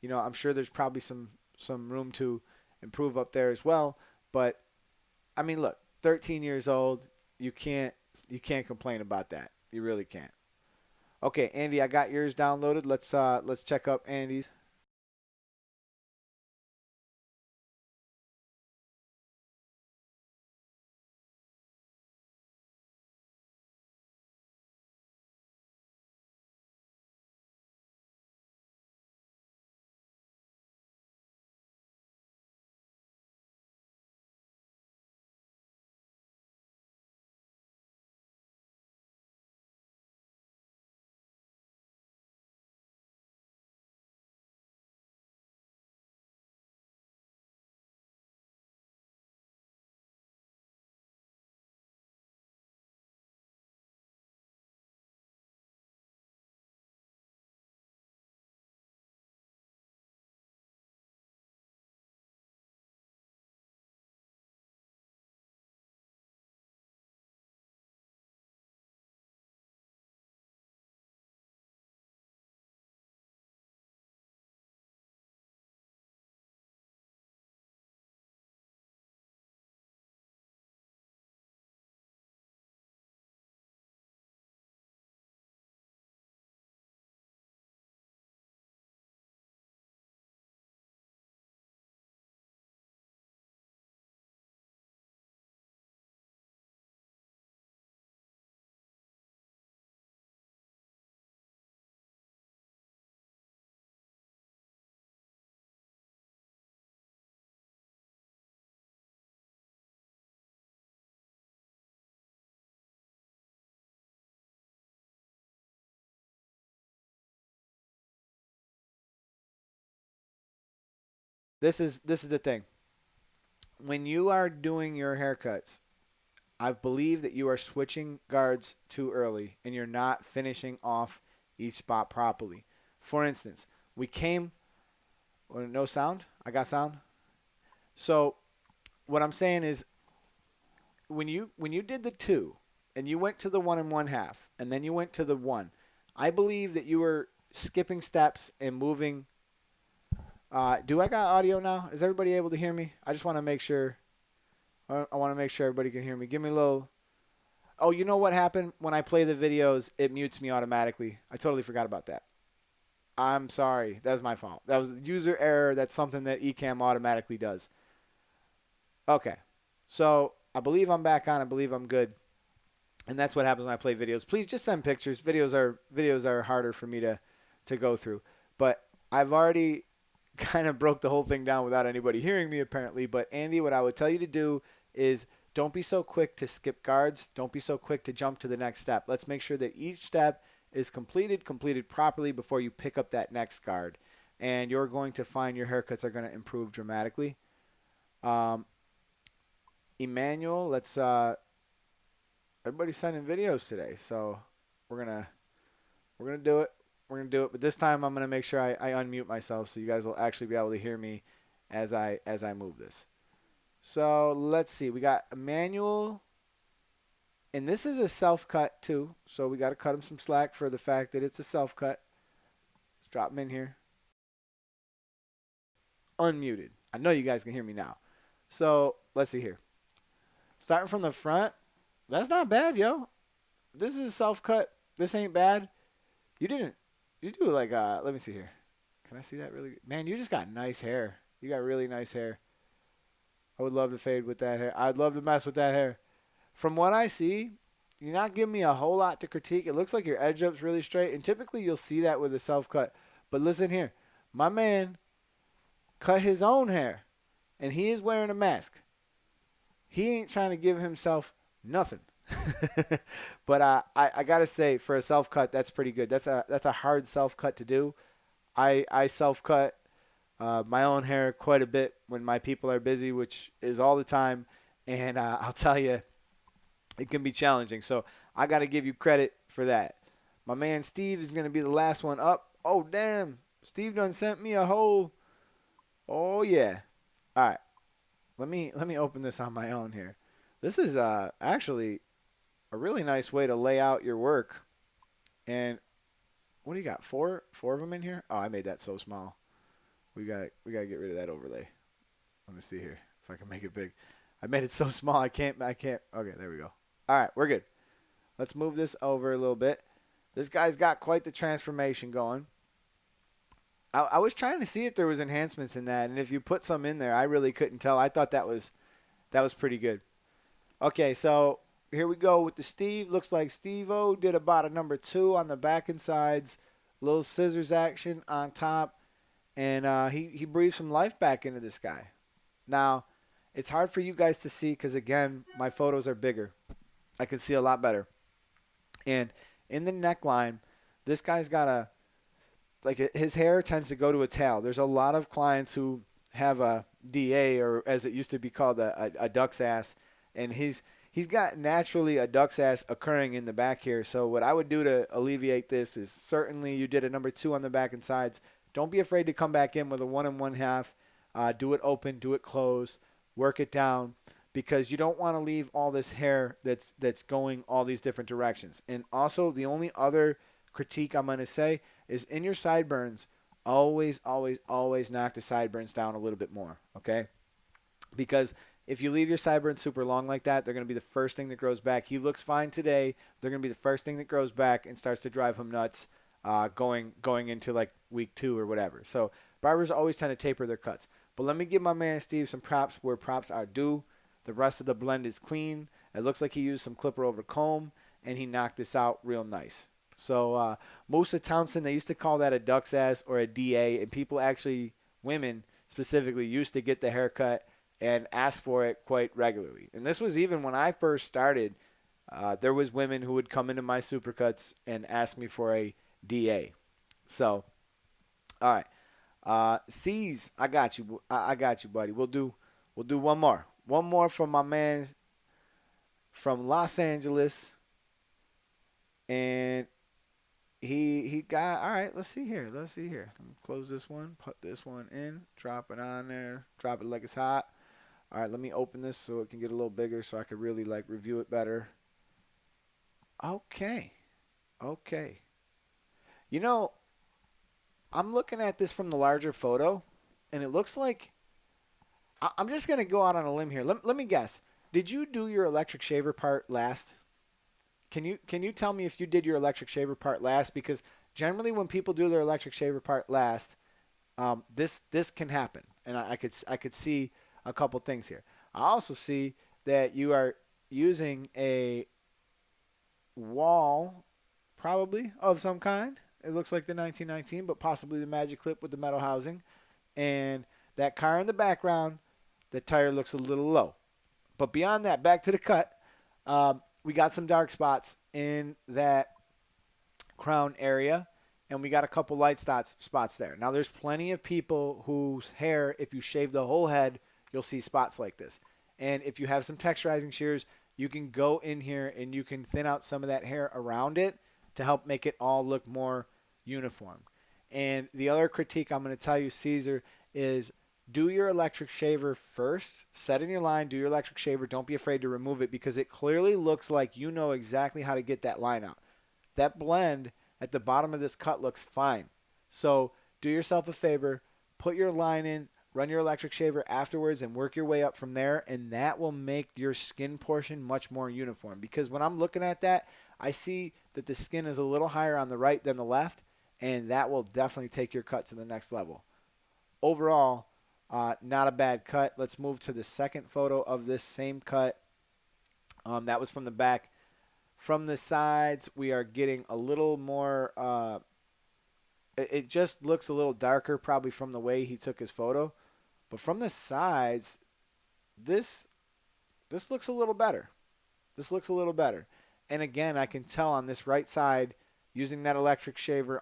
there's probably some room to improve up there as well. But I mean, look, 13 years old, you can't complain about that. You really can't. Okay, Andy, I got yours downloaded. Let's check up Andy's. This is the thing. When you are doing your haircuts, I believe that you are switching guards too early and you're not finishing off each spot properly. For instance, we came no sound. I got sound. So what I'm saying is when you did the 2 and you went to the 1 1/2 and then you went to the 1, I believe that you were skipping steps and moving. Do I got audio now? Is everybody able to hear me? I just want to make sure. I want to make sure everybody can hear me. Give me a little. Oh, you know what happened? When I play the videos, it mutes me automatically. I totally forgot about that. I'm sorry. That was my fault. That was user error. That's something that Ecamm automatically does. Okay. So I believe I'm back on. I believe I'm good. And that's what happens when I play videos. Please just send pictures. Videos are harder for me to go through. But I've already kind of broke the whole thing down without anybody hearing me apparently. But Andy, what I would tell you to do is don't be so quick to skip guards. Don't be so quick to jump to the next step. Let's make sure that each step is completed properly before you pick up that next guard. And you're going to find your haircuts are going to improve dramatically. Emmanuel, let's everybody's sending videos today, so we're gonna do it. We're gonna do it, but this time I'm gonna make sure I unmute myself so you guys will actually be able to hear me as I move this. So let's see. We got Emmanuel, and this is a self cut too, so we got to cut him some slack for the fact that it's a self cut. Let's drop him in here. Unmuted. I know you guys can hear me now. So let's see here. Starting from the front. That's not bad, yo. This is a self-cut. This ain't bad. You do like, let me see here. Can I see that really? Man, you just got nice hair. You got really nice hair. I would love to fade with that hair. I'd love to mess with that hair. From what I see, you're not giving me a whole lot to critique. It looks like your edge up's really straight, and typically you'll see that with a self-cut. But listen here. My man cut his own hair, and he is wearing a mask. He ain't trying to give himself nothing. But I gotta say, for a self cut, that's pretty good. That's a hard self cut to do. I self cut my own hair quite a bit when my people are busy, which is all the time, and I'll tell you, it can be challenging. So I gotta give you credit for that. My man Steve is gonna be the last one up. Oh damn, Steve done sent me a whole. Oh yeah. All right. Let me open this on my own here. This is actually a really nice way to lay out your work. And what do you got? Four of them in here? Oh, I made that so small. We got to get rid of that overlay. Let me see here if I can make it big. I made it so small I can't. Okay, there we go. All right, we're good. Let's move this over a little bit. This guy's got quite the transformation going. I was trying to see if there was enhancements in that, and if you put some in there, I really couldn't tell. I thought that was pretty good. Okay, so here we go with the Steve. Looks like Steve-O did about a number 2 on the back and sides. Little scissors action on top, and he breathed some life back into this guy. Now, it's hard for you guys to see because, again, my photos are bigger. I can see a lot better. And in the neckline, this guy's got a like his hair tends to go to a tail. There's a lot of clients who have a DA, or as it used to be called, a duck's ass, and he's got naturally a duck's ass occurring in the back here. So what I would do to alleviate this is, certainly you did a number 2 on the back and sides. Don't be afraid to come back in with a 1 1/2. Do it open, do it closed, work it down, because you don't want to leave all this hair that's going all these different directions. And also, the only other critique I'm going to say is, in your sideburns, always knock the sideburns down a little bit more, okay? Because if you leave your sideburns super long like that, they're going to be the first thing that grows back. He looks fine today. They're going to be the first thing that grows back and starts to drive him nuts going into like week 2 or whatever. So barbers always tend to taper their cuts. But let me give my man Steve some props where props are due. The rest of the blend is clean. It looks like he used some clipper over comb, and he knocked this out real nice. So Musa Townsend, they used to call that a duck's ass or a DA, and people actually, women specifically, used to get the haircut and ask for it quite regularly. And this was even when I first started. There was women who would come into my supercuts and ask me for a DA. So, all right, C's, I got you. I got you, buddy. We'll do one more. One more from my man from Los Angeles, and he got, all right, let's see here. Let me close this one, put this one in, drop it on there, drop it like it's hot. All right, let me open this so it can get a little bigger so I can really like review it better. Okay. You know, I'm looking at this from the larger photo, and it looks like, I'm just going to go out on a limb here. Let me guess. Did you do your electric shaver part last? Can you tell me if you did your electric shaver part last? Because generally when people do their electric shaver part last, this can happen, and I could see a couple things here. I also see that you are using a wall, probably of some kind. It looks like the 1919, but possibly the Magic Clip with the metal housing. And that car in the background, the tire looks a little low. But beyond that, back to the cut, we got some dark spots in that crown area, and we got a couple light spots there. Now, there's plenty of people whose hair, if you shave the whole head, you'll see spots like this. And if you have some texturizing shears, you can go in here and you can thin out some of that hair around it to help make it all look more uniform. And the other critique I'm going to tell you, Caesar, is do your electric shaver first. Set in your line, do your electric shaver. Don't be afraid to remove it because it clearly looks like you know exactly how to get that line out. That blend at the bottom of this cut looks fine. So do yourself a favor, put your line in, run your electric shaver afterwards, and work your way up from there, and that will make your skin portion much more uniform. Because when I'm looking at that, I see that the skin is a little higher on the right than the left, and that will definitely take your cut to the next level. Overall, not a bad cut. Let's move to the second photo of this same cut. That was from the back. From the sides, we are getting a little more, it just looks a little darker probably from the way he took his photo. But from the sides, this looks a little better. This looks a little better. And again, I can tell on this right side, using that electric shaver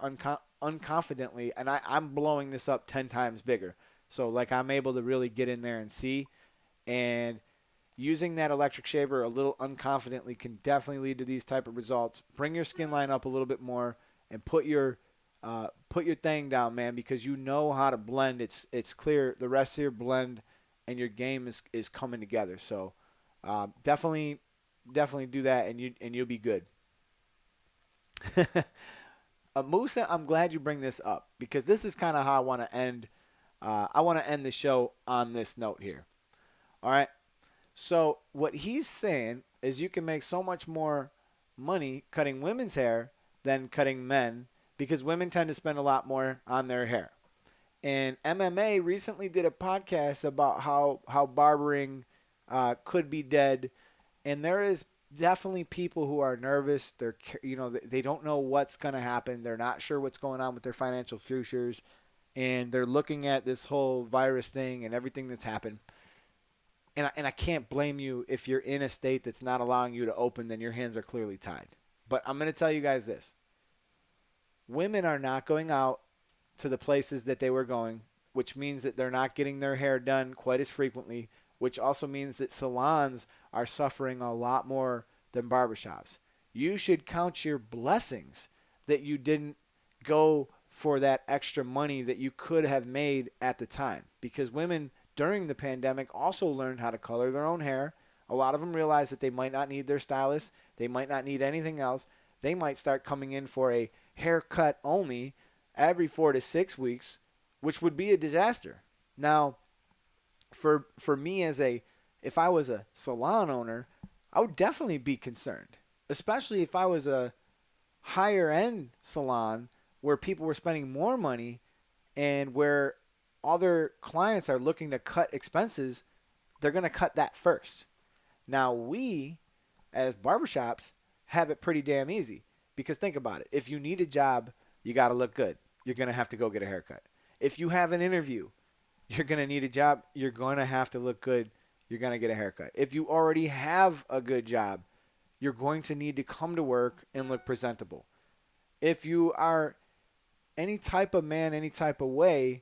unconfidently, and I'm blowing this up 10 times bigger. So like I'm able to really get in there and see. And using that electric shaver a little unconfidently can definitely lead to these type of results. Bring your skin line up a little bit more and put your thing down, man, because you know how to blend. It's clear the rest of your blend and your game is coming together. So definitely do that, and you'll be good. Musa, I'm glad you bring this up because this is kind of how I want to end. I want to end the show on this note here. All right. So what he's saying is you can make so much more money cutting women's hair than cutting men because women tend to spend a lot more on their hair. And MMA recently did a podcast about how barbering could be dead, and there is definitely people who are nervous. They don't know what's going to happen. They're not sure what's going on with their financial futures, and they're looking at this whole virus thing and everything that's happened. And I can't blame you if you're in a state that's not allowing you to open, then your hands are clearly tied. But I'm going to tell you guys this. Women are not going out to the places that they were going, which means that they're not getting their hair done quite as frequently, which also means that salons are suffering a lot more than barbershops. You should count your blessings that you didn't go for that extra money that you could have made at the time, because women during the pandemic also learned how to color their own hair. A lot of them realized that they might not need their stylist. They might not need anything else. They might start coming in for a haircut only every 4 to 6 weeks, which would be a disaster. Now, for me if I was a salon owner, I would definitely be concerned, especially if I was a higher end salon where people were spending more money and where other clients are looking to cut expenses. They're going to cut that first. Now, we as barbershops have it pretty damn easy because think about it. If you need a job, you got to look good. You're going to have to go get a haircut. If you have an interview, you're going to need a job. You're going to have to look good. You're going to get a haircut. If you already have a good job, you're going to need to come to work and look presentable. If you are any type of man, any type of way,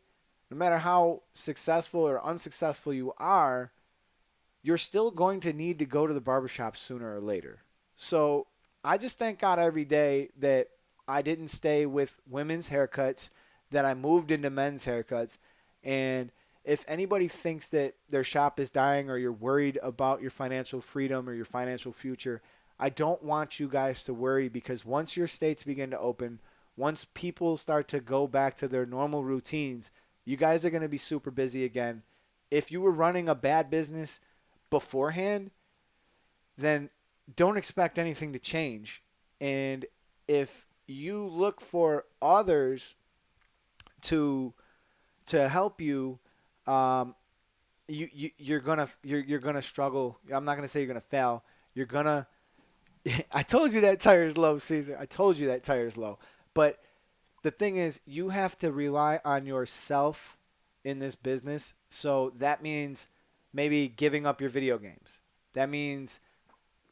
no matter how successful or unsuccessful you are, you're still going to need to go to the barbershop sooner or later. So I just thank God every day that I didn't stay with women's haircuts, that I moved into men's haircuts. And if anybody thinks that their shop is dying or you're worried about your financial freedom or your financial future, I don't want you guys to worry, because once your states begin to open, once people start to go back to their normal routines, you guys are going to be super busy again. If you were running a bad business beforehand, then don't expect anything to change. And if you look for others to help you, um, you're gonna struggle. I'm not gonna say you're gonna fail. You're gonna. I told you that tire is low, Caesar. I told you that tire is low. But the thing is, you have to rely on yourself in this business. So that means maybe giving up your video games. That means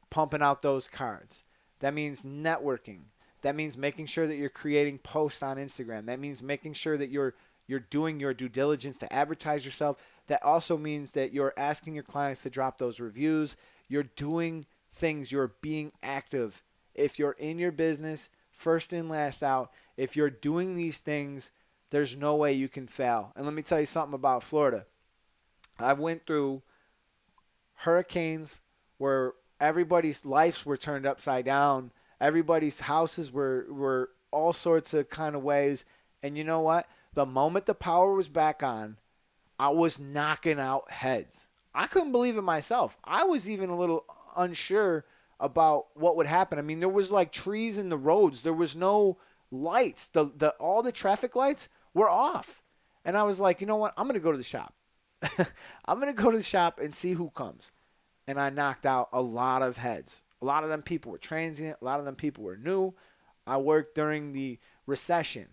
pumping out those cards. That means networking. That means making sure that you're creating posts on Instagram. That means making sure that you're doing your due diligence to advertise yourself. That also means that you're asking your clients to drop those reviews. You're doing things. You're being active. If you're in your business, first in, last out, if you're doing these things, there's no way you can fail. And let me tell you something about Florida. I went through hurricanes where everybody's lives were turned upside down. Everybody's houses were all sorts of kind of ways. And you know what? The moment the power was back on, I was knocking out heads. I couldn't believe it myself. I was even a little unsure about what would happen. I mean, there was like trees in the roads. There was no lights. All the traffic lights were off. And I was like, you know what? I'm going to go to the shop. I'm going to go to the shop and see who comes. And I knocked out a lot of heads. A lot of them people were transient. A lot of them people were new. I worked during the recession.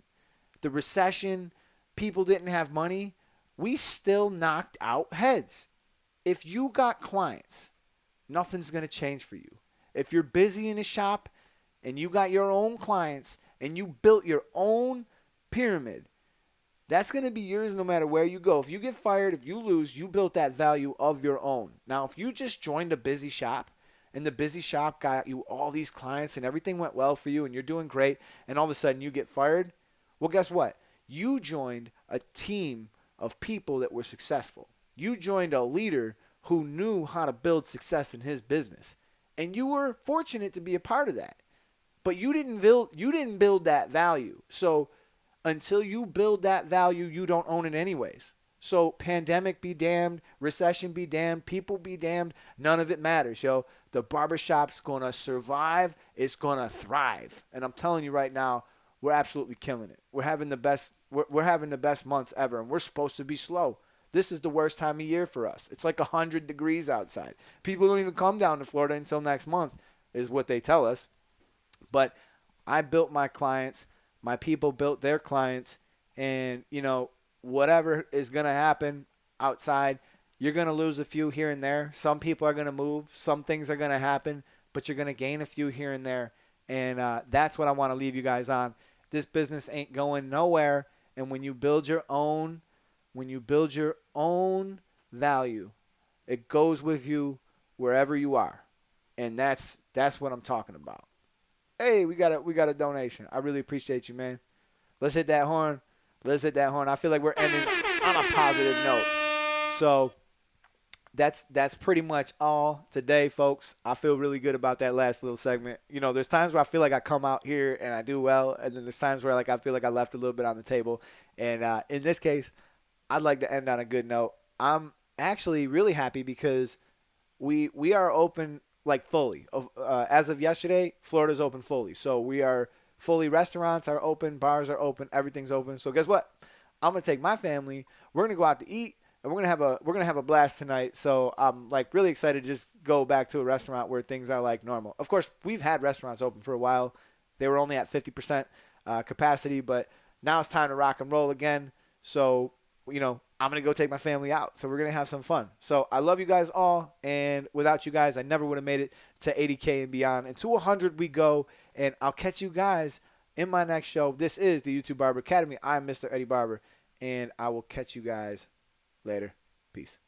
The recession, people didn't have money. We still knocked out heads. If you got clients, nothing's going to change for you. If you're busy in a shop and you got your own clients and you built your own pyramid, that's going to be yours no matter where you go. If you get fired, if you lose, you built that value of your own. Now, if you just joined a busy shop and the busy shop got you all these clients and everything went well for you and you're doing great and all of a sudden you get fired, well, guess what? You joined a team of people that were successful. You joined a leader who knew how to build success in his business. And you were fortunate to be a part of that. But you didn't build that value. So until you build that value, you don't own it anyways. So pandemic be damned, recession be damned, people be damned, none of it matters, yo. The barbershop's going to survive. It's going to thrive. And I'm telling you right now, we're absolutely killing it. We're having the best months ever, and we're supposed to be slow. This is the worst time of year for us. It's like 100 degrees outside. People don't even come down to Florida until next month, is what they tell us. But I built my clients. My people built their clients. And, you know, whatever is going to happen outside, you're going to lose a few here and there. Some people are going to move. Some things are going to happen. But you're going to gain a few here and there. And that's what I want to leave you guys on. This business ain't going nowhere. And when you build your own value, it goes with you wherever you are. And that's what I'm talking about. Hey, we got a donation. I really appreciate you, man. Let's hit that horn. I feel like we're ending on a positive note. So that's pretty much all today, folks. I feel really good about that last little segment. You know, there's times where I feel like I come out here and I do well, and then there's times where like I feel like I left a little bit on the table. And in this case, I'd like to end on a good note. I'm actually really happy because we are open like fully. As of yesterday, Florida's open fully. So we are fully. Restaurants are open, bars are open, everything's open. So guess what? I'm gonna take my family. We're gonna go out to eat, and we're gonna have a blast tonight. So I'm like really excited to just go back to a restaurant where things are like normal. Of course, we've had restaurants open for a while. They were only at 50% capacity, but now it's time to rock and roll again. So, you know, I'm going to go take my family out. So we're going to have some fun. So I love you guys all. And without you guys, I never would have made it to 80K and beyond. And to 100 we go. And I'll catch you guys in my next show. This is the YouTube Barber Academy. I'm Mr. Eddie Barber. And I will catch you guys later. Peace.